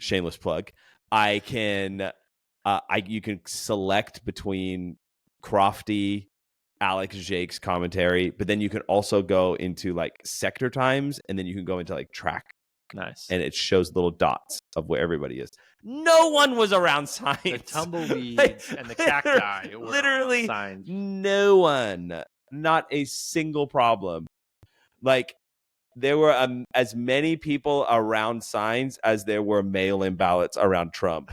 shameless plug, you can select between Crofty, Alex Jake's commentary, but then you can also go into sector times, and then you can go into track. Nice. And it shows little dots of where everybody is. No one was around Sainz. The tumbleweeds and the cacti. Literally no one. Not a single problem. There were as many people around Sainz as there were mail-in ballots around Trump.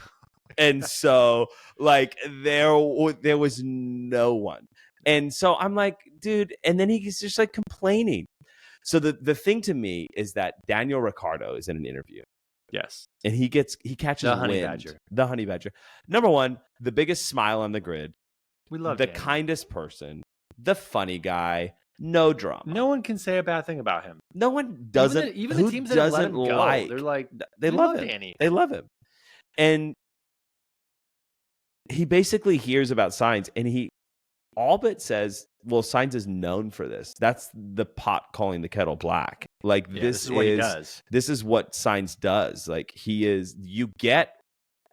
And so there was no one. And so I'm like, dude, and then he's just complaining. So the thing to me is that Daniel Ricciardo is in an interview. Yes. And he catches the honey wind. badger. The honey badger. Number one, the biggest smile on the grid. We love the Daniel. Kindest person, the funny guy, no drama. No one can say a bad thing about him. No one doesn't. Even the teams that have let him go, they're like, they love him. Danny. They love him. And he basically hears about Sainz, and he all but says, well, Sainz is known for this. That's the pot calling the kettle black. This is what he does. This is what Sainz does. You get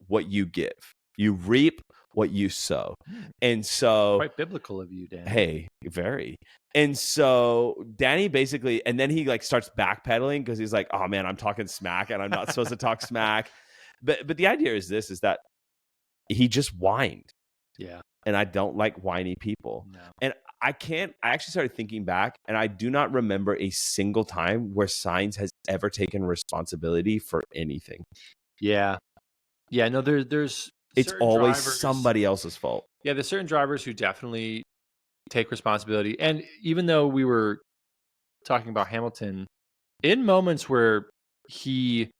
what you give. You reap what you sow. And so quite biblical of you, Dan. Hey, very. And so Danny basically, and then he starts backpedaling because he's like, oh man, I'm talking smack and I'm not supposed to talk smack. But the idea is that he just whined. Yeah. And I don't like whiny people. No. And I actually started thinking back, and I do not remember a single time where Sainz has ever taken responsibility for anything. Yeah. Yeah, no, there's it's always somebody else's fault. Yeah, there's certain drivers who definitely take responsibility. And even though we were talking about Hamilton, in moments where he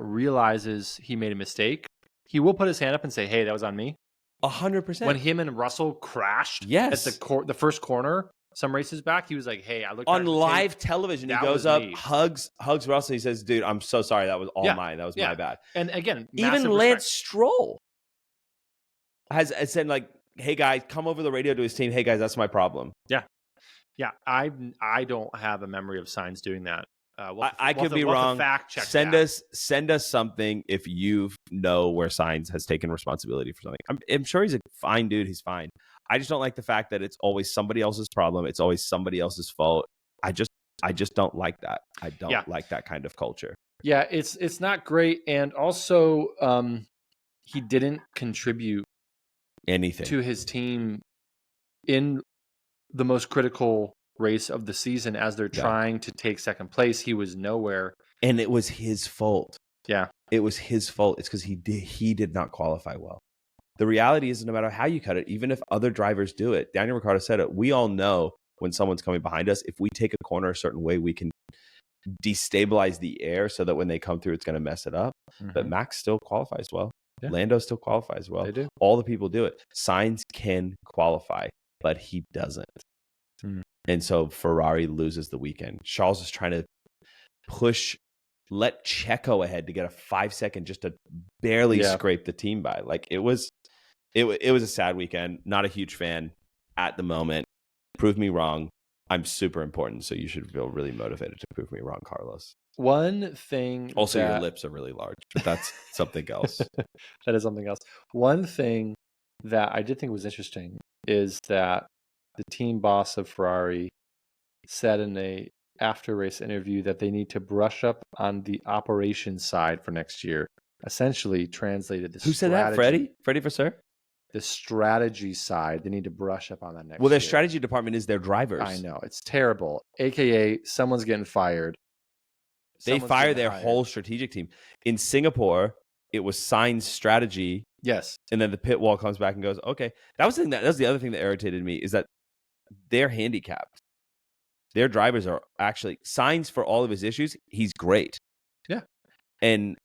realizes he made a mistake, he will put his hand up and say, hey, that was on me. 100%. When him and Russell crashed at the first corner some races back, he was like, hey, I looked on live television. He goes up, hugs Russell. He says, dude, I'm so sorry. That was all mine. That was my bad. And again, even Lance Stroll has said, hey, guys, come over the radio to his team. Hey, guys, that's my problem. Yeah. Yeah. I don't have a memory of Sainz doing that. I could be wrong. Fact check send us something if you know where Sainz has taken responsibility for something. I'm sure he's a fine dude. He's fine. I just don't like the fact that it's always somebody else's problem. It's always somebody else's fault. I just don't like that. I don't like that kind of culture. Yeah, it's not great. And also, he didn't contribute anything to his team in the most critical race of the season as they're trying to take second place. He was nowhere, and it was his fault. Yeah, it was his fault. It's because he did not qualify well. The reality is, no matter how you cut it, even if other drivers do it, Daniel Ricciardo said it, we all know when someone's coming behind us, if we take a corner a certain way, we can destabilize the air so that when they come through, it's going to mess it up. But Max still qualifies well. Yeah. Lando still qualifies well. They do. All the people do it. Sainz can qualify, but he doesn't. And so Ferrari loses the weekend. Charles is trying to let Checo ahead to get a 5-second just to barely scrape the team by. Like it was a sad weekend. Not a huge fan at the moment. Prove me wrong. I'm super important, so you should feel really motivated to prove me wrong, Carlos. One thing. Also, your lips are really large, but that's something else. That is something else. One thing that I did think was interesting is that the team boss of Ferrari said in a after-race interview that they need to brush up on the operations side for next year. Essentially, translated the Who said that? Freddie Vasseur? The strategy side, they need to brush up on that next year. Well, their strategy department is their drivers. I know. It's terrible. AKA, someone's getting fired. They fire their whole strategic team. In Singapore, it was Sainz strategy. Yes. And then the pit wall comes back and goes, okay. That was the other thing that irritated me is that they're handicapped. Their drivers are actually Sainz for all of his issues. He's great. Yeah. And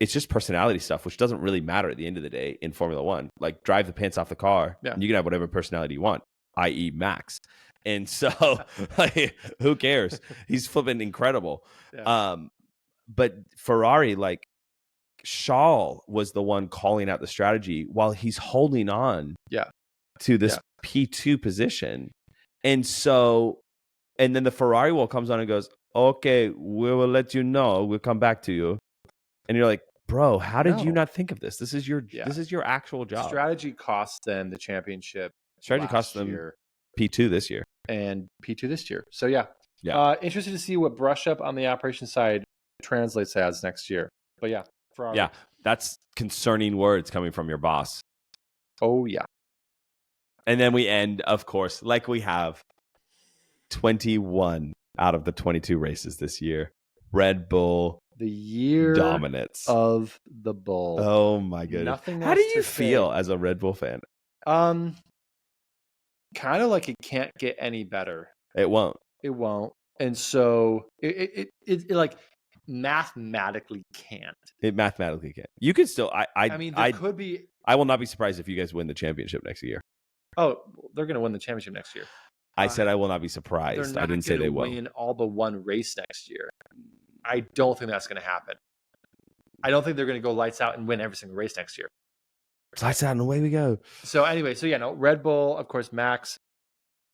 it's just personality stuff, which doesn't really matter at the end of the day in Formula One. Like drive the pants off the car and you can have whatever personality you want, i.e. Max. And so like, who cares? He's flipping incredible. Yeah. But Ferrari, like Charles was the one calling out the strategy while he's holding on to this P2 position. And so, and then the Ferrari wall comes on and goes, okay, we will let you know. We'll come back to you. And you're like, bro, how did you not think of this? This is your actual job. Strategy cost them the championship. Strategy cost them P2 this year. And P2 this year. So interested to see what brush up on the operations side translates as next year. But Ferrari. Yeah, that's concerning words coming from your boss. Oh yeah. And then we end, of course, like we have 21 out of the 22 races this year. Red Bull. The year dominance of the Bull. Oh my goodness. Nothing How do you feel as a Red Bull fan? Kind of like it can't get any better. It won't. And so it like mathematically can't. It mathematically can't. You could still there could be. I will not be surprised if you guys win the championship next year. Oh, they're going to win the championship next year. I said I will not be surprised. I didn't say they will win all but one race next year. I don't think that's going to happen. I don't think they're going to go lights out and win every single race next year. Lights out and away we go. So anyway, Red Bull, of course, Max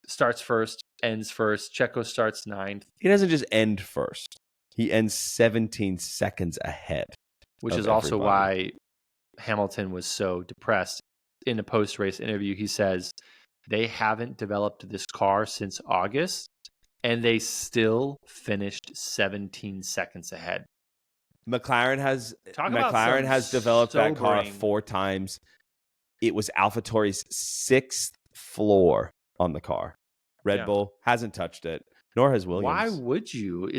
starts first, ends first. Checo starts ninth. He doesn't just end first. He ends 17 seconds ahead. Which is also why Hamilton was so depressed. In a post-race interview, he says, they haven't developed this car since August, and they still finished 17 seconds ahead. McLaren has developed that car 4 times. It was AlphaTauri's 6th floor on the car. Red Bull hasn't touched it, nor has Williams. Why would you?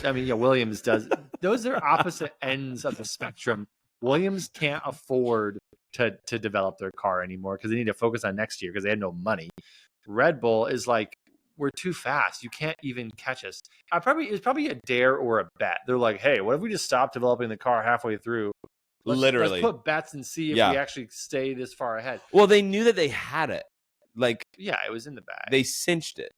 Williams does. Those are opposite ends of the spectrum. Williams can't afford to develop their car anymore because they need to focus on next year because they had no money. Red Bull is like, we're too fast. You can't even catch us. It's probably a dare or a bet. They're like, hey, what if we just stop developing the car halfway through? Let's put bets and see if we actually stay this far ahead. Well, they knew that they had it. It was in the bag. They cinched it.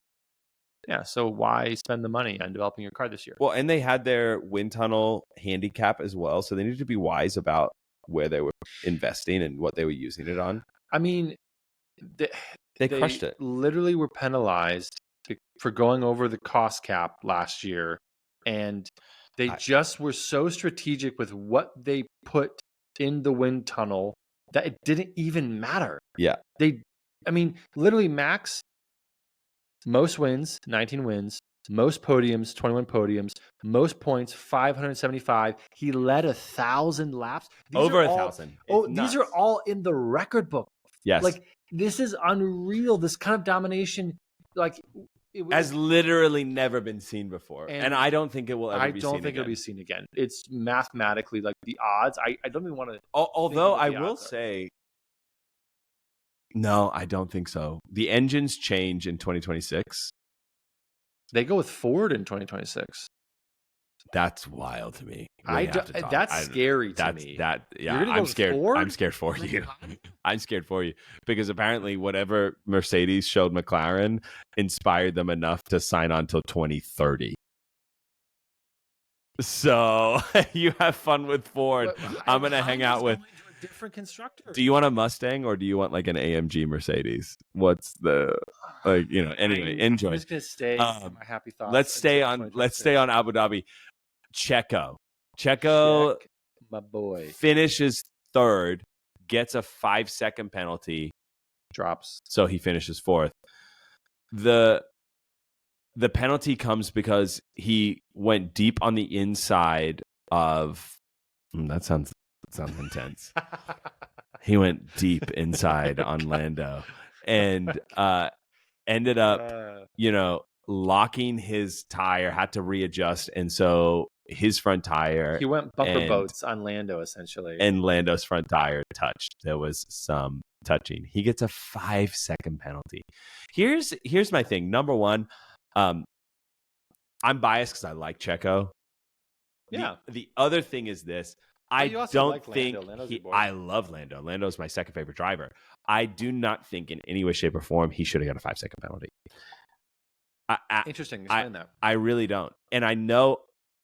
Yeah, so why spend the money on developing your car this year? Well, and they had their wind tunnel handicap as well, so they needed to be wise about where they were investing and what they were using it on. I mean, they crushed it. Literally were penalized for going over the cost cap last year, and they just were so strategic with what they put in the wind tunnel that it didn't even matter. Yeah. Literally Max, most wins, 19 wins, most podiums, 21 podiums, most points, 575. He led 1,000 laps. Over 1,000. These are all in the record book. Yes. This is unreal. This kind of domination, has literally never been seen before. And I don't think it will ever be seen again. I don't think it'll be seen again. It's mathematically the odds. I don't even want to. Although I will say, no, I don't think so. The engines change in 2026. They go with Ford in 2026. That's wild to me. That's scary to me. Yeah, You're gonna I'm go scared. Ford? I'm scared for you. I'm scared for you because apparently whatever Mercedes showed McLaren inspired them enough to sign on till 2030. So you have fun with Ford. I'm gonna hang out with a different constructor. Do you want a Mustang or do you want like an AMG Mercedes? What's the Anyway, enjoy. I'm just gonna stay on my happy thoughts. Let's stay on Abu Dhabi. Checo, my boy, finishes third, gets a 5-second penalty, drops, so he finishes fourth. The penalty comes because he went deep on the inside of. That sounds intense. He went deep inside on Lando and ended up, locking his tire, had to readjust, and so his front tire. He went bumper boats on Lando essentially, and Lando's front tire touched. There was some touching. He gets a 5-second penalty. Here's my thing. Number one, I'm biased because I like Checo. Yeah. The other thing is this. I don't think I love Lando. Lando's my second favorite driver. I do not think in any way, shape, or form he should have got a 5-second penalty. Interesting. Explain that. I really don't. And I know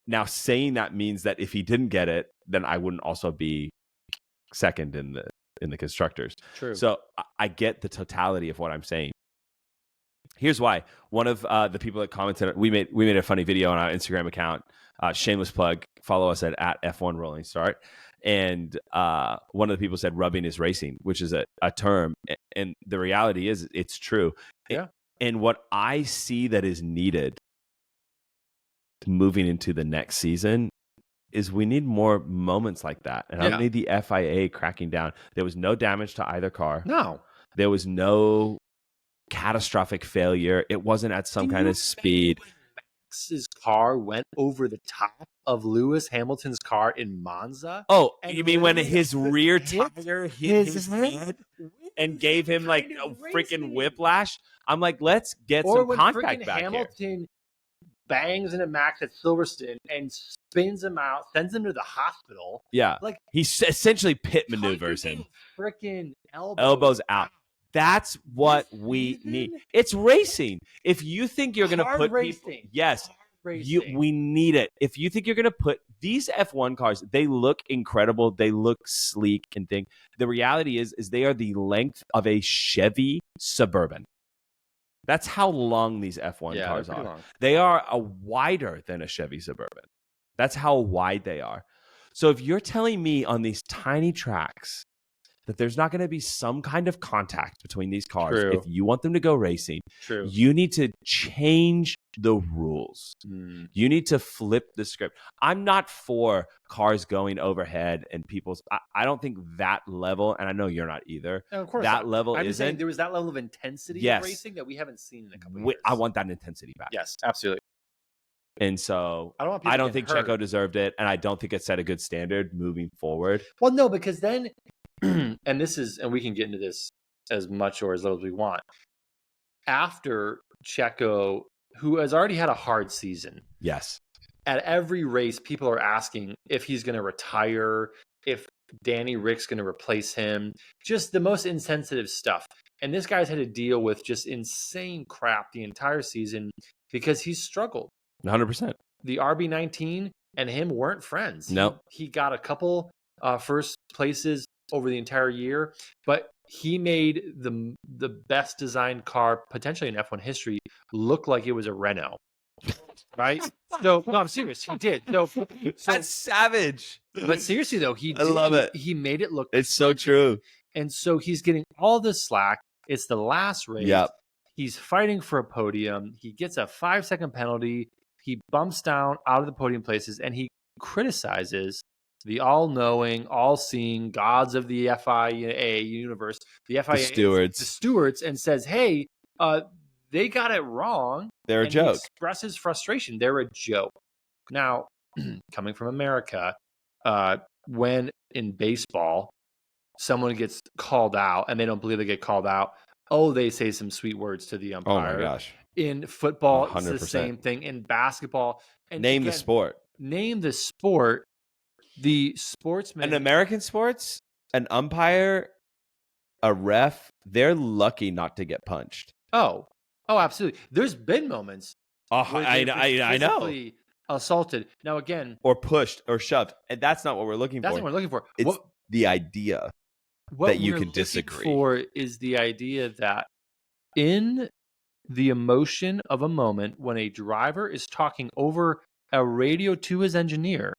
now saying that means that if he didn't get it, then I wouldn't also be second in the constructors. True. So I get the totality of what I'm saying. Here's why. One of the people that commented, we made a funny video on our Instagram account. Shameless plug. Follow us at F1 Rolling Start. And one of the people said rubbing is racing, which is a term. And the reality is it's true. Yeah. And what I see that is needed moving into the next season is we need more moments like that. And I don't need the FIA cracking down. There was no damage to either car. No. There was no catastrophic failure. It wasn't at some kind of speed. Max's car went over the top of Lewis Hamilton's car in Monza. Oh, you mean when his rear tire hit his head and gave him like a freaking whiplash? I'm like, let's get some contact back Hamilton here. Bangs into Max at Silverstone and spins him out, sends him to the hospital. Yeah, like he essentially pit maneuvers him. Freaking elbows out. That's what we need. It's racing. If you think you're going to put people, yes, we need it. If you think you're going to put these F1 cars, they look incredible. They look sleek and thing. The reality is they are the length of a Chevy Suburban. That's how long these F1 cars are. Long. They are wider than a Chevy Suburban. That's how wide they are. So if you're telling me on these tiny tracks that there's not going to be some kind of contact between these cars, if you want them to go racing, you need to change the rules. You need to flip the script. I'm not for cars going overhead and people's. I don't think that level, and I know you're not either. No, of course that level I'm isn't. saying there was that level of intensity of racing that we haven't seen in a couple of years. I want that intensity back. Yes, absolutely. And so I don't think Checo deserved it, and I don't think it set a good standard moving forward. Well, no, because then, and we can get into this as much or as little as we want. After Checo, who has already had a hard season, yes, at every race, people are asking if he's going to retire, if Danny Rick's going to replace him, just the most insensitive stuff. And this guy's had to deal with just insane crap the entire season because he's struggled. 100%. The RB19 and him weren't friends. No. He got a couple first places over the entire year, but he made the best designed car potentially in F1 history look like it was a Renault. Right? So no, I'm serious. He did. So that's savage. But seriously though, I love it. He made it look. It's so true. And so he's getting all this slack. It's the last race. Yep. He's fighting for a podium. He gets a 5-second penalty. He bumps down out of the podium places, and he criticizes the all-knowing, all-seeing gods of the FIA universe, the stewards, and says, "Hey, they got it wrong. They're a joke." He expresses frustration. They're a joke. Now, coming from America, when in baseball someone gets called out and they don't believe they get called out, they say some sweet words to the umpire. Oh my gosh. In football, 100%. It's the 100%. same thing. In basketball. And Name the sport. name the sport, the sportsman. In American sports, an umpire, a ref, they're lucky not to get punched. Oh, absolutely. There's been moments where I they've been know. physically assaulted. Now, again, Or pushed or shoved. And that's not what we're looking that's for. what we're looking for. It's the idea that you can disagree. What we're looking for is the idea that in the emotion of a moment when a driver is talking over a radio to his engineer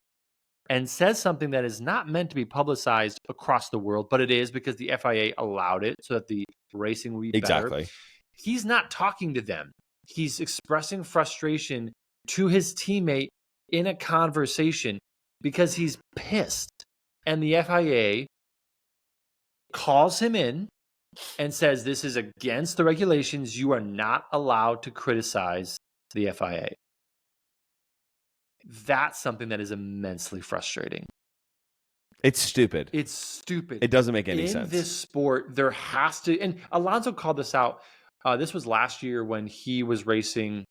and says something that is not meant to be publicized across the world, but it is because the FIA allowed it so that the racing will be better. He's not talking to them. He's expressing frustration to his teammate in a conversation because he's pissed. And the FIA calls him in and says, this is against the regulations. You are not allowed to criticize the FIA. That's something that is immensely frustrating. It's stupid. It's stupid. It doesn't make any sense. In this sport, there has to, and Alonso called this out. This was last year when he was racing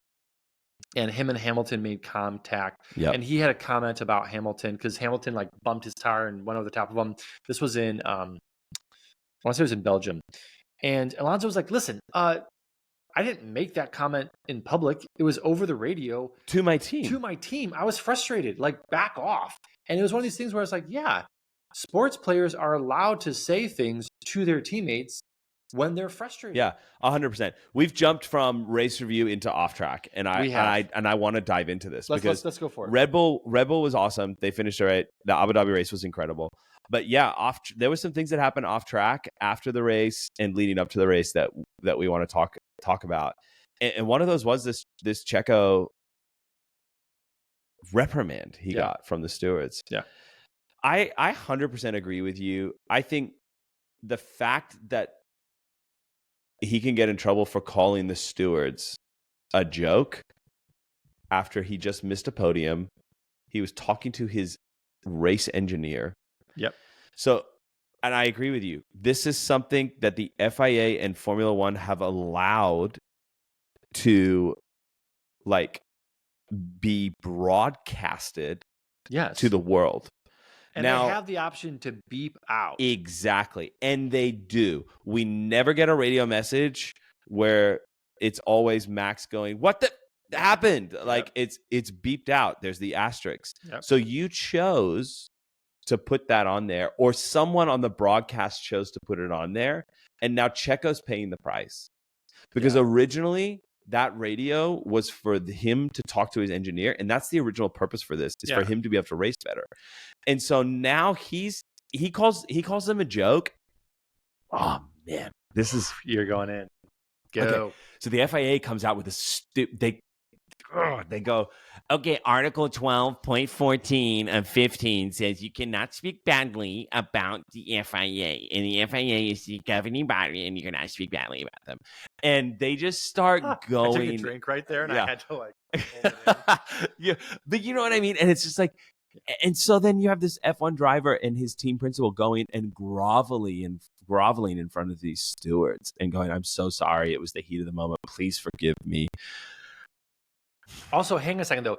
and him and Hamilton made contact. Yep. And he had a comment about Hamilton because Hamilton like bumped his tire and went over the top of him. This was in, I want to say it was in Belgium. And Alonso was like, listen, I didn't make that comment in public. It was over the radio. To my team. I was frustrated. Like, back off. And it was one of these things where it's like, yeah, sports players are allowed to say things to their teammates when they're frustrated. Yeah, 100%. We've jumped from race review into off track, and I want to dive into this because let's go for it. Red Bull was awesome. They finished all right. The Abu Dhabi race was incredible. But yeah, there was some things that happened off track after the race and leading up to the race that we want to talk about. And one of those was this Checo reprimand he got from the stewards. Yeah. I 100% agree with you. I think the fact that he can get in trouble for calling the stewards a joke after he just missed a podium. He was talking to his race engineer. Yep. So, and I agree with you. This is something that the FIA and Formula One have allowed to like be broadcasted to the world. And now, they have the option to beep out. Exactly. And they do. We never get a radio message where it's always Max going, what the happened? Yep. Like it's beeped out. There's the asterisk. Yep. So you chose to put that on there, or someone on the broadcast chose to put it on there. And now Checo's paying the price. Because originally that radio was for him to talk to his engineer, and that's the original purpose for this, is for him to be able to race better. And so now he calls them a joke. Oh man, this is you're going in. Go. Okay. So the FIA comes out with they go, okay, Article 12.14 of 15 says you cannot speak badly about the FIA. And the FIA is the governing body, and you cannot speak badly about them. And they just start going. I took a drink right there, and I had to like hold it yeah, but you know what I mean? And it's just like, and so then you have this F1 driver and his team principal going and groveling in front of these stewards and going, I'm so sorry. It was the heat of the moment. Please forgive me. Also, hang a second, though.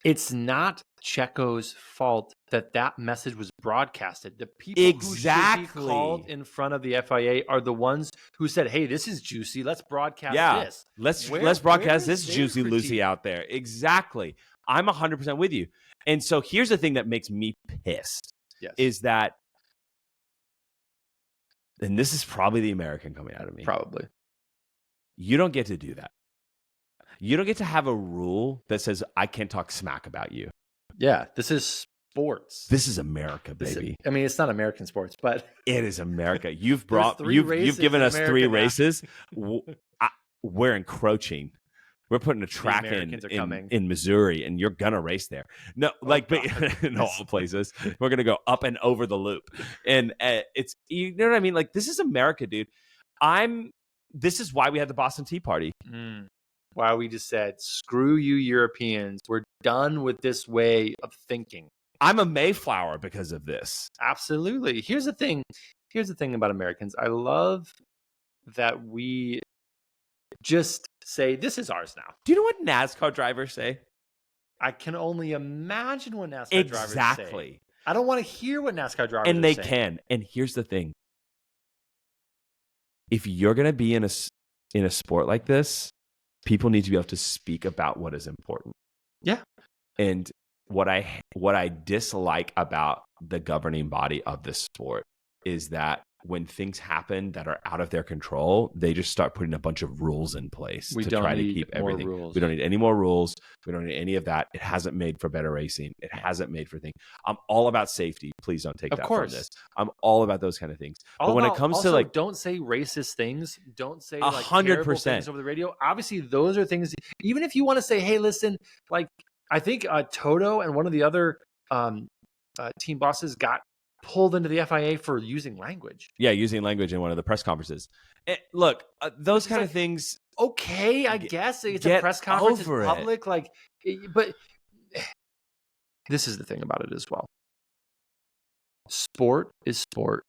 It's not Checo's fault that message was broadcasted. The people who should be called in front of the FIA are the ones who said, hey, this is juicy. Let's broadcast this. Let's broadcast this juicy Lucy out there. Exactly. I'm 100% with you. And so here's the thing that makes me pissed is that, and this is probably the American coming out of me. Probably. You don't get to do that. You don't get to have a rule that says I can't talk smack about you. Yeah, this is sports. This is America, baby. I mean, it's not American sports, but it is America. You've given us three races. We're encroaching. We're putting a track in Missouri, and you're gonna race there. No, but in all places, we're gonna go up and over the loop, and it's, you know what I mean. Like, this is America, dude. This is why we had the Boston Tea Party. Why we just said, screw you Europeans. We're done with this way of thinking. I'm a Mayflower because of this. Absolutely. Here's the thing about Americans. I love that we just say, this is ours now. Do you know what NASCAR drivers say? I can only imagine what NASCAR drivers say. Exactly. I don't want to hear what NASCAR drivers And are they saying. can. And here's the thing. If you're going to be in a sport like this, people need to be able to speak about what is important. Yeah. And what I dislike about the governing body of this sport is that when things happen that are out of their control, they just start putting a bunch of rules in place to try to keep everything. Rules. We don't need any more rules. We don't need any of that. It hasn't made for better racing. It hasn't made for things. I'm all about safety. Please don't take that from this. I'm all about those kind of things. But when it comes to like, don't say racist things. Don't say like 100% things over the radio. Obviously, those are things. Even if you want to say, "Hey, listen," like I think Toto and one of the other team bosses got pulled into the FIA for using language. Yeah, using language in one of the press conferences. Look, those kind of things. Okay, I guess it's a press conference. It's public. Like, but this is the thing about it as well. Sport is sport.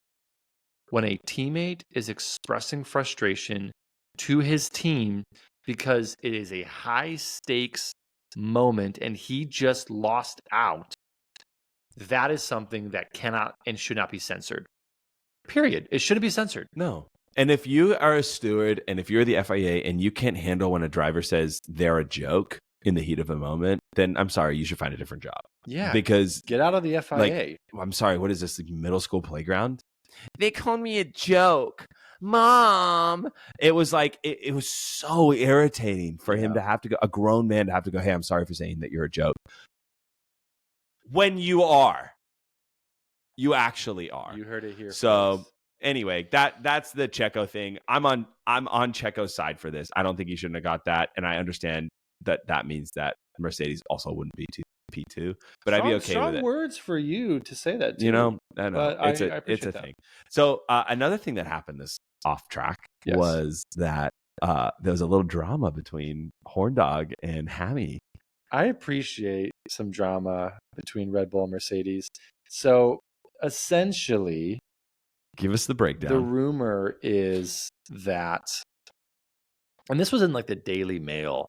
When a teammate is expressing frustration to his team because it is a high stakes moment and he just lost out, that is something that cannot and should not be censored. Period. It shouldn't be censored. No. And if you are a steward and if you're the FIA and you can't handle when a driver says they're a joke in the heat of a moment, then I'm sorry, you should find a different job. Yeah. Because get out of the FIA. Like, I'm sorry, what is this, like middle school playground? They called me a joke. Mom. It was like, it was so irritating for him to have to go, a grown man to have to go, hey, I'm sorry for saying that you're a joke. When you actually are. You heard it here. So first. Anyway, that's the Checo thing. I'm on Checo's side for this. I don't think he shouldn't have got that, and I understand that means that Mercedes also wouldn't be P2, but I'd be okay with it. Strong words for you to say that too. You know, I know. But it's a thing. So another thing that happened this off track was that there was a little drama between Horndog and Hammy. I appreciate some drama between Red Bull and Mercedes. So essentially, give us the breakdown. The rumor is that, and this was in like the Daily Mail,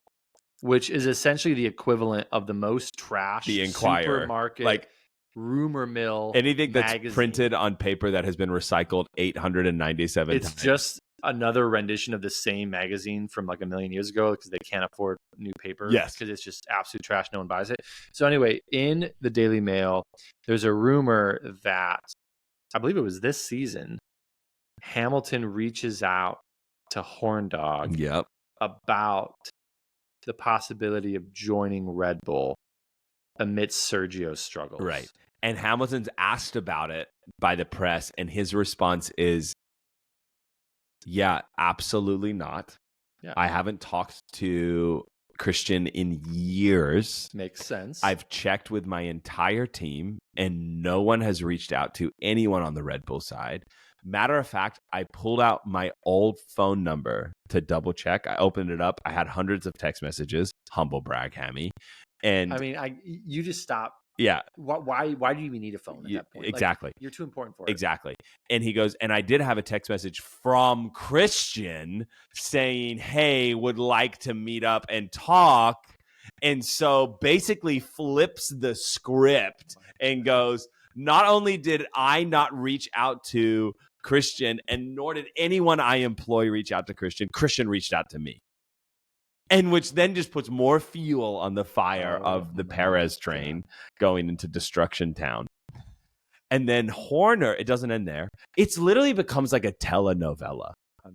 which is essentially the equivalent of the most trash the Inquirer, supermarket, like rumor mill, anything that's magazine. Printed on paper that has been recycled 897 times. It's just another rendition of the same magazine from like a million years ago because they can't afford new paper. Yes. Because it's just absolute trash. No one buys it. So anyway, in the Daily Mail, there's a rumor that I believe it was this season, Hamilton reaches out to Horndog about the possibility of joining Red Bull amidst Sergio's struggles. Right. And Hamilton's asked about it by the press, and his response is, yeah, absolutely not. Yeah. I haven't talked to Christian in years. Makes sense. I've checked with my entire team, and no one has reached out to anyone on the Red Bull side. Matter of fact, I pulled out my old phone number to double check. I opened it up. I had hundreds of text messages. Humble brag, Hammy. And I mean, you just stop. Yeah. Why do you even need a phone at that point? Exactly. Like, you're too important for it. Exactly. And he goes, and I did have a text message from Christian saying, hey, would like to meet up and talk. And so basically flips the script and goes, not only did I not reach out to Christian, and nor did anyone I employ reach out to Christian, Christian reached out to me. And which then just puts more fuel on the fire of the Perez train going into Destruction Town. And then Horner, it doesn't end there. It's literally becomes like a telenovela,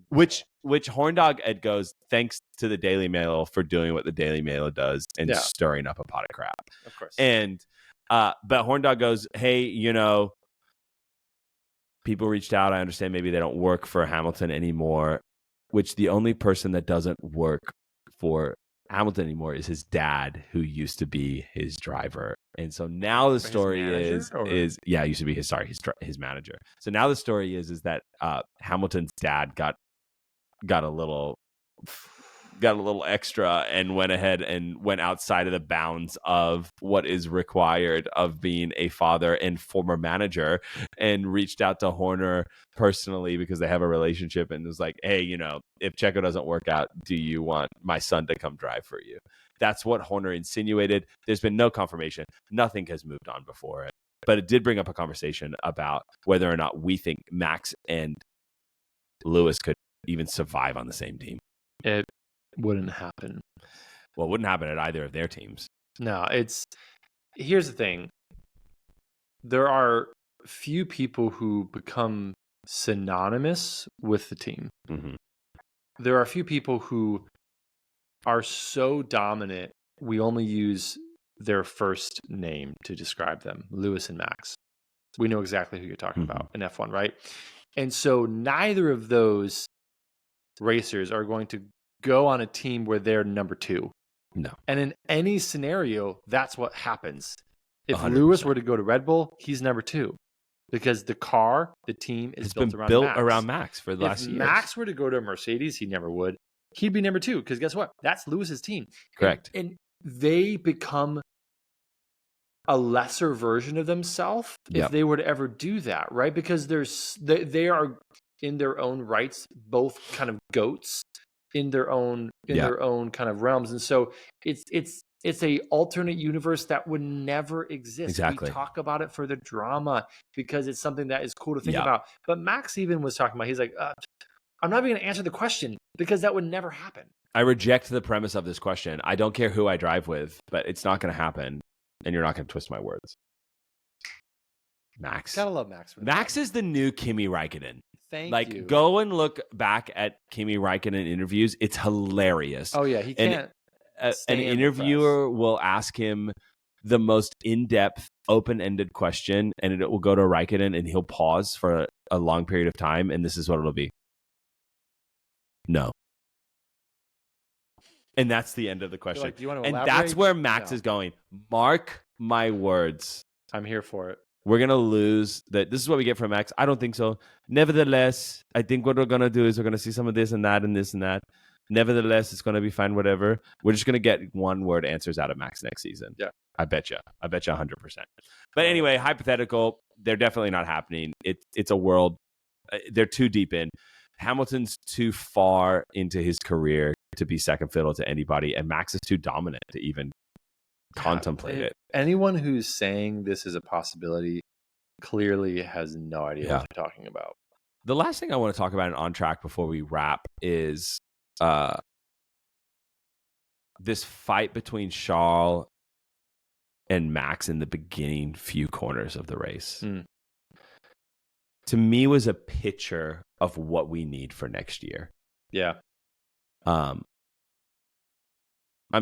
which Horndog Ed goes, thanks to the Daily Mail for doing what the Daily Mail does and stirring up a pot of crap. Of course. And but Horndog goes, hey, you know, people reached out. I understand maybe they don't work for Hamilton anymore, which the only person that doesn't work for Hamilton anymore is his dad, who used to be his driver. And so now the story is used to be his manager. So now the story is that Hamilton's dad got a little got a little extra and went ahead and went outside of the bounds of what is required of being a father and former manager, and reached out to Horner personally because they have a relationship, and was like, hey, if Checo doesn't work out, do you want my son to come drive for you? That's what Horner insinuated. There's been no confirmation. Nothing has moved on before it. But it did bring up a conversation about whether or not we think Max and Lewis could even survive on the same team. It wouldn't happen. Well, it wouldn't happen at either of their teams. No, here's the thing. There are few people who become synonymous with the team. Mm-hmm. There are a few people who are so dominant, we only use their first name to describe them, Lewis and Max. We know exactly who you're talking about in F1, right? And so neither of those racers are going to go on a team where they're number 2. No. And in any scenario, that's what happens. If 100%. Lewis were to go to Red Bull, he's number 2. Because the team is built around Max for the last years. If Max were to go to a Mercedes, he never would. He'd be number 2, because guess what? That's Lewis's team. Correct. And they become a lesser version of themselves if they were to ever do that, right? Because they are in their own rights, both kind of goats in their own kind of realms. And so it's a alternate universe that would never exist. Exactly. We talk about it for the drama because it's something that is cool to think about. But Max even was talking about, he's like, I'm not even going to answer the question because that would never happen. I reject the premise of this question. I don't care who I drive with, but it's not going to happen. And you're not going to twist my words. Max. Gotta love Max. Max is the new Kimi Räikkönen. Thank you. Go and look back at Kimi Räikkönen interviews. It's hilarious. Oh, yeah. He can't. An interviewer will ask him the most in-depth, open-ended question, and it will go to Räikkönen, and he'll pause for a long period of time, and this is what it'll be. No. And that's the end of the question. Do you want to and elaborate? That's where Max is going. Mark my words. I'm here for it. We're going to lose. This is what we get from Max. I don't think so. Nevertheless, I think what we're going to do is we're going to see some of this and that and this and that. Nevertheless, it's going to be fine, whatever. We're just going to get one-word answers out of Max next season. Yeah. I bet you 100%. But anyway, hypothetical, they're definitely not happening. It's a world. They're too deep in. Hamilton's too far into his career to be second fiddle to anybody, and Max is too dominant to even contemplate it. Anyone who's saying this is a possibility clearly has no idea what they're talking about. The last thing I want to talk about in On Track before we wrap is this fight between Charles and Max in the beginning few corners of the race. To me, was a picture of what we need for next year. Yeah. I'm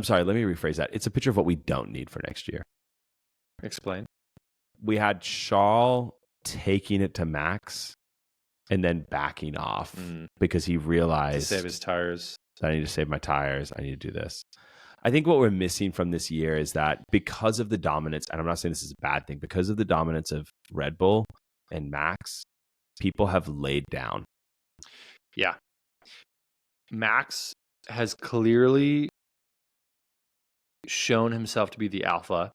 sorry, let me rephrase that. It's a picture of what we don't need for next year. Explain. We had Charles taking it to Max and then backing off because he realized to save his tires. I need to save my tires. I need to do this. I think what we're missing from this year is that because of the dominance, and I'm not saying this is a bad thing, because of the dominance of Red Bull and Max, people have laid down. Yeah. Max has clearly shown himself to be the alpha,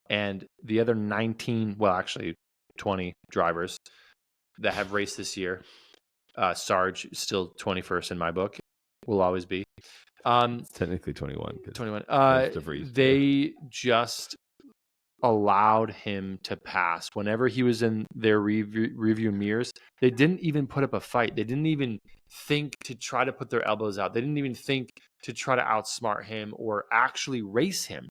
and the other 19, well, actually 20 drivers that have raced this year, Sarge still 21st in my book, will always be. It's technically 21. 21. They just allowed him to pass. Whenever he was in their review mirrors, they didn't even put up a fight. They didn't even think to try to put their elbows out. They didn't even think to try to outsmart him or actually race him.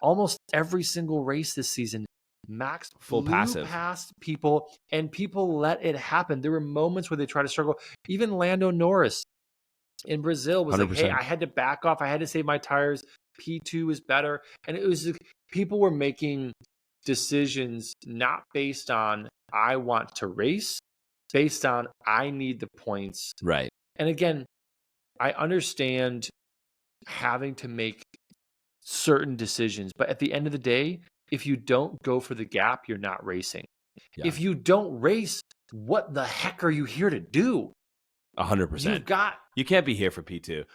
Almost every single race this season, Max full passive past people, and people let it happen. There were moments where they tried to struggle. Even Lando Norris in Brazil was 100%. Like, hey, I had to back off. I had to save my tires. P2 is better. And it was people were making decisions not based on I want to race, based on I need the points. Right. And again, I understand having to make certain decisions, but at the end of the day, if you don't go for the gap, you're not racing. Yeah. If you don't race, what the heck are you here to do? 100%. got You can't be here for P2.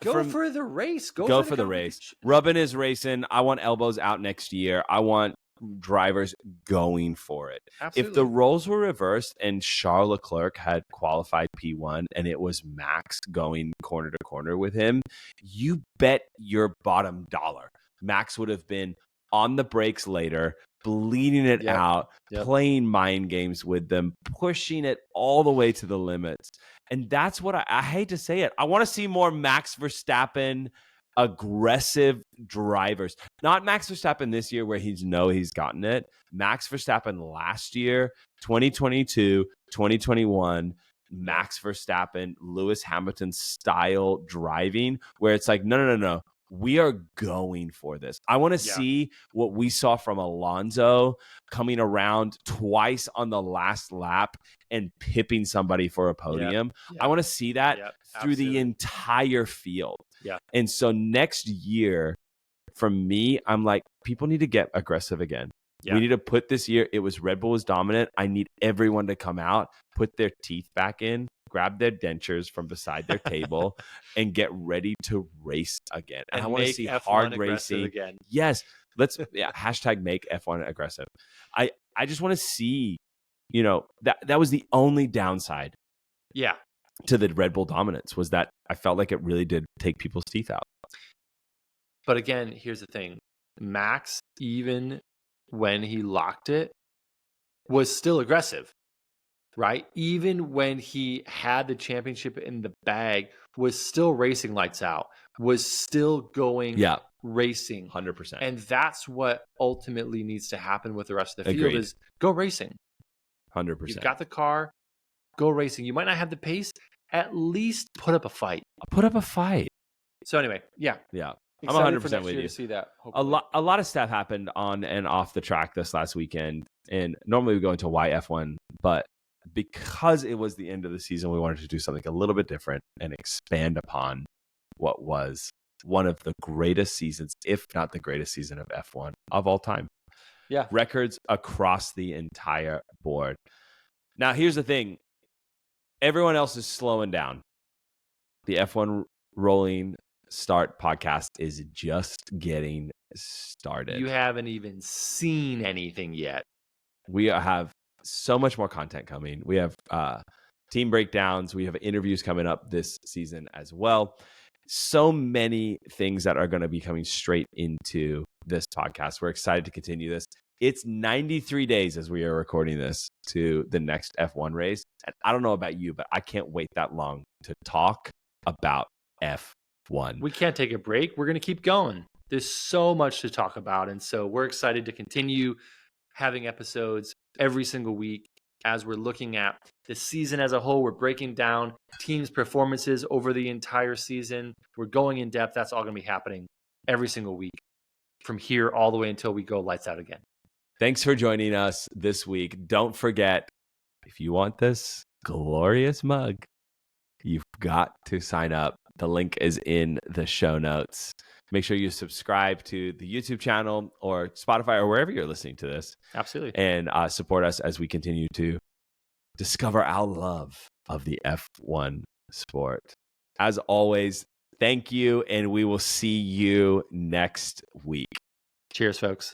go for the race. Go for the race. Rubbin is racing. I want elbows out next year. I want drivers going for it. Absolutely. If the roles were reversed and Charles Leclerc had qualified P1 and it was Max going corner to corner with him, you bet your bottom dollar Max would have been on the brakes later, bleeding it out, playing mind games with them, pushing it all the way to the limits. And that's what I hate to say it. I want to see more Max Verstappen aggressive drivers. Not Max Verstappen this year where he's gotten it. Max Verstappen last year, 2022, 2021, Max Verstappen, Lewis Hamilton style driving where it's like, no. We are going for this. I want to see what we saw from Alonso coming around twice on the last lap and pipping somebody for a podium. I want to see that through the entire field. And so next year, for me, I'm like, people need to get aggressive again. We need to put this year, it was Red Bull was dominant. I need everyone to come out, put their teeth back in, grab their dentures from beside their table and get ready to race again. And I want to see F1 hard racing again. Yes. Let's hashtag make F1 aggressive. I just want to see, that was the only downside. To the Red Bull dominance was that I felt like it really did take people's teeth out. But again, here's the thing. Max, even when he locked it, was still aggressive. Right? Even when he had the championship in the bag, was still racing lights out, was still going racing. 100%. And that's what ultimately needs to happen with the rest of the field is go racing. 100%. You've got the car, go racing. You might not have the pace, at least put up a fight. So anyway, I'm 100% with you. To see that, a lot of stuff happened on and off the track this last weekend. And normally we go into why F1, but because it was the end of the season, we wanted to do something a little bit different and expand upon what was one of the greatest seasons, if not the greatest season of F1 of all time. Records across the entire board. Now, here's the thing. Everyone else is slowing down. The F1 Rolling Start podcast is just getting started. You haven't even seen anything yet. We have so much more content coming. We have team breakdowns. We have interviews coming up this season as well. So many things that are going to be coming straight into this podcast. We're excited to continue this. It's 93 days as we are recording this to the next F1 race. And I don't know about you, but I can't wait that long to talk about F1. We can't take a break. We're going to keep going. There's so much to talk about. And so we're excited to continue having episodes every single week as we're looking at the season as a whole. We're breaking down teams' performances over the entire season. We're going in depth. That's all going to be happening every single week from here all the way until we go lights out again. Thanks for joining us this week. Don't forget, if you want this glorious mug, you've got to sign up. The link is in the show notes. Make sure you subscribe to the YouTube channel or Spotify or wherever you're listening to this. Absolutely. And support us as we continue to discover our love of the F1 sport. As always, thank you, and we will see you next week. Cheers, folks.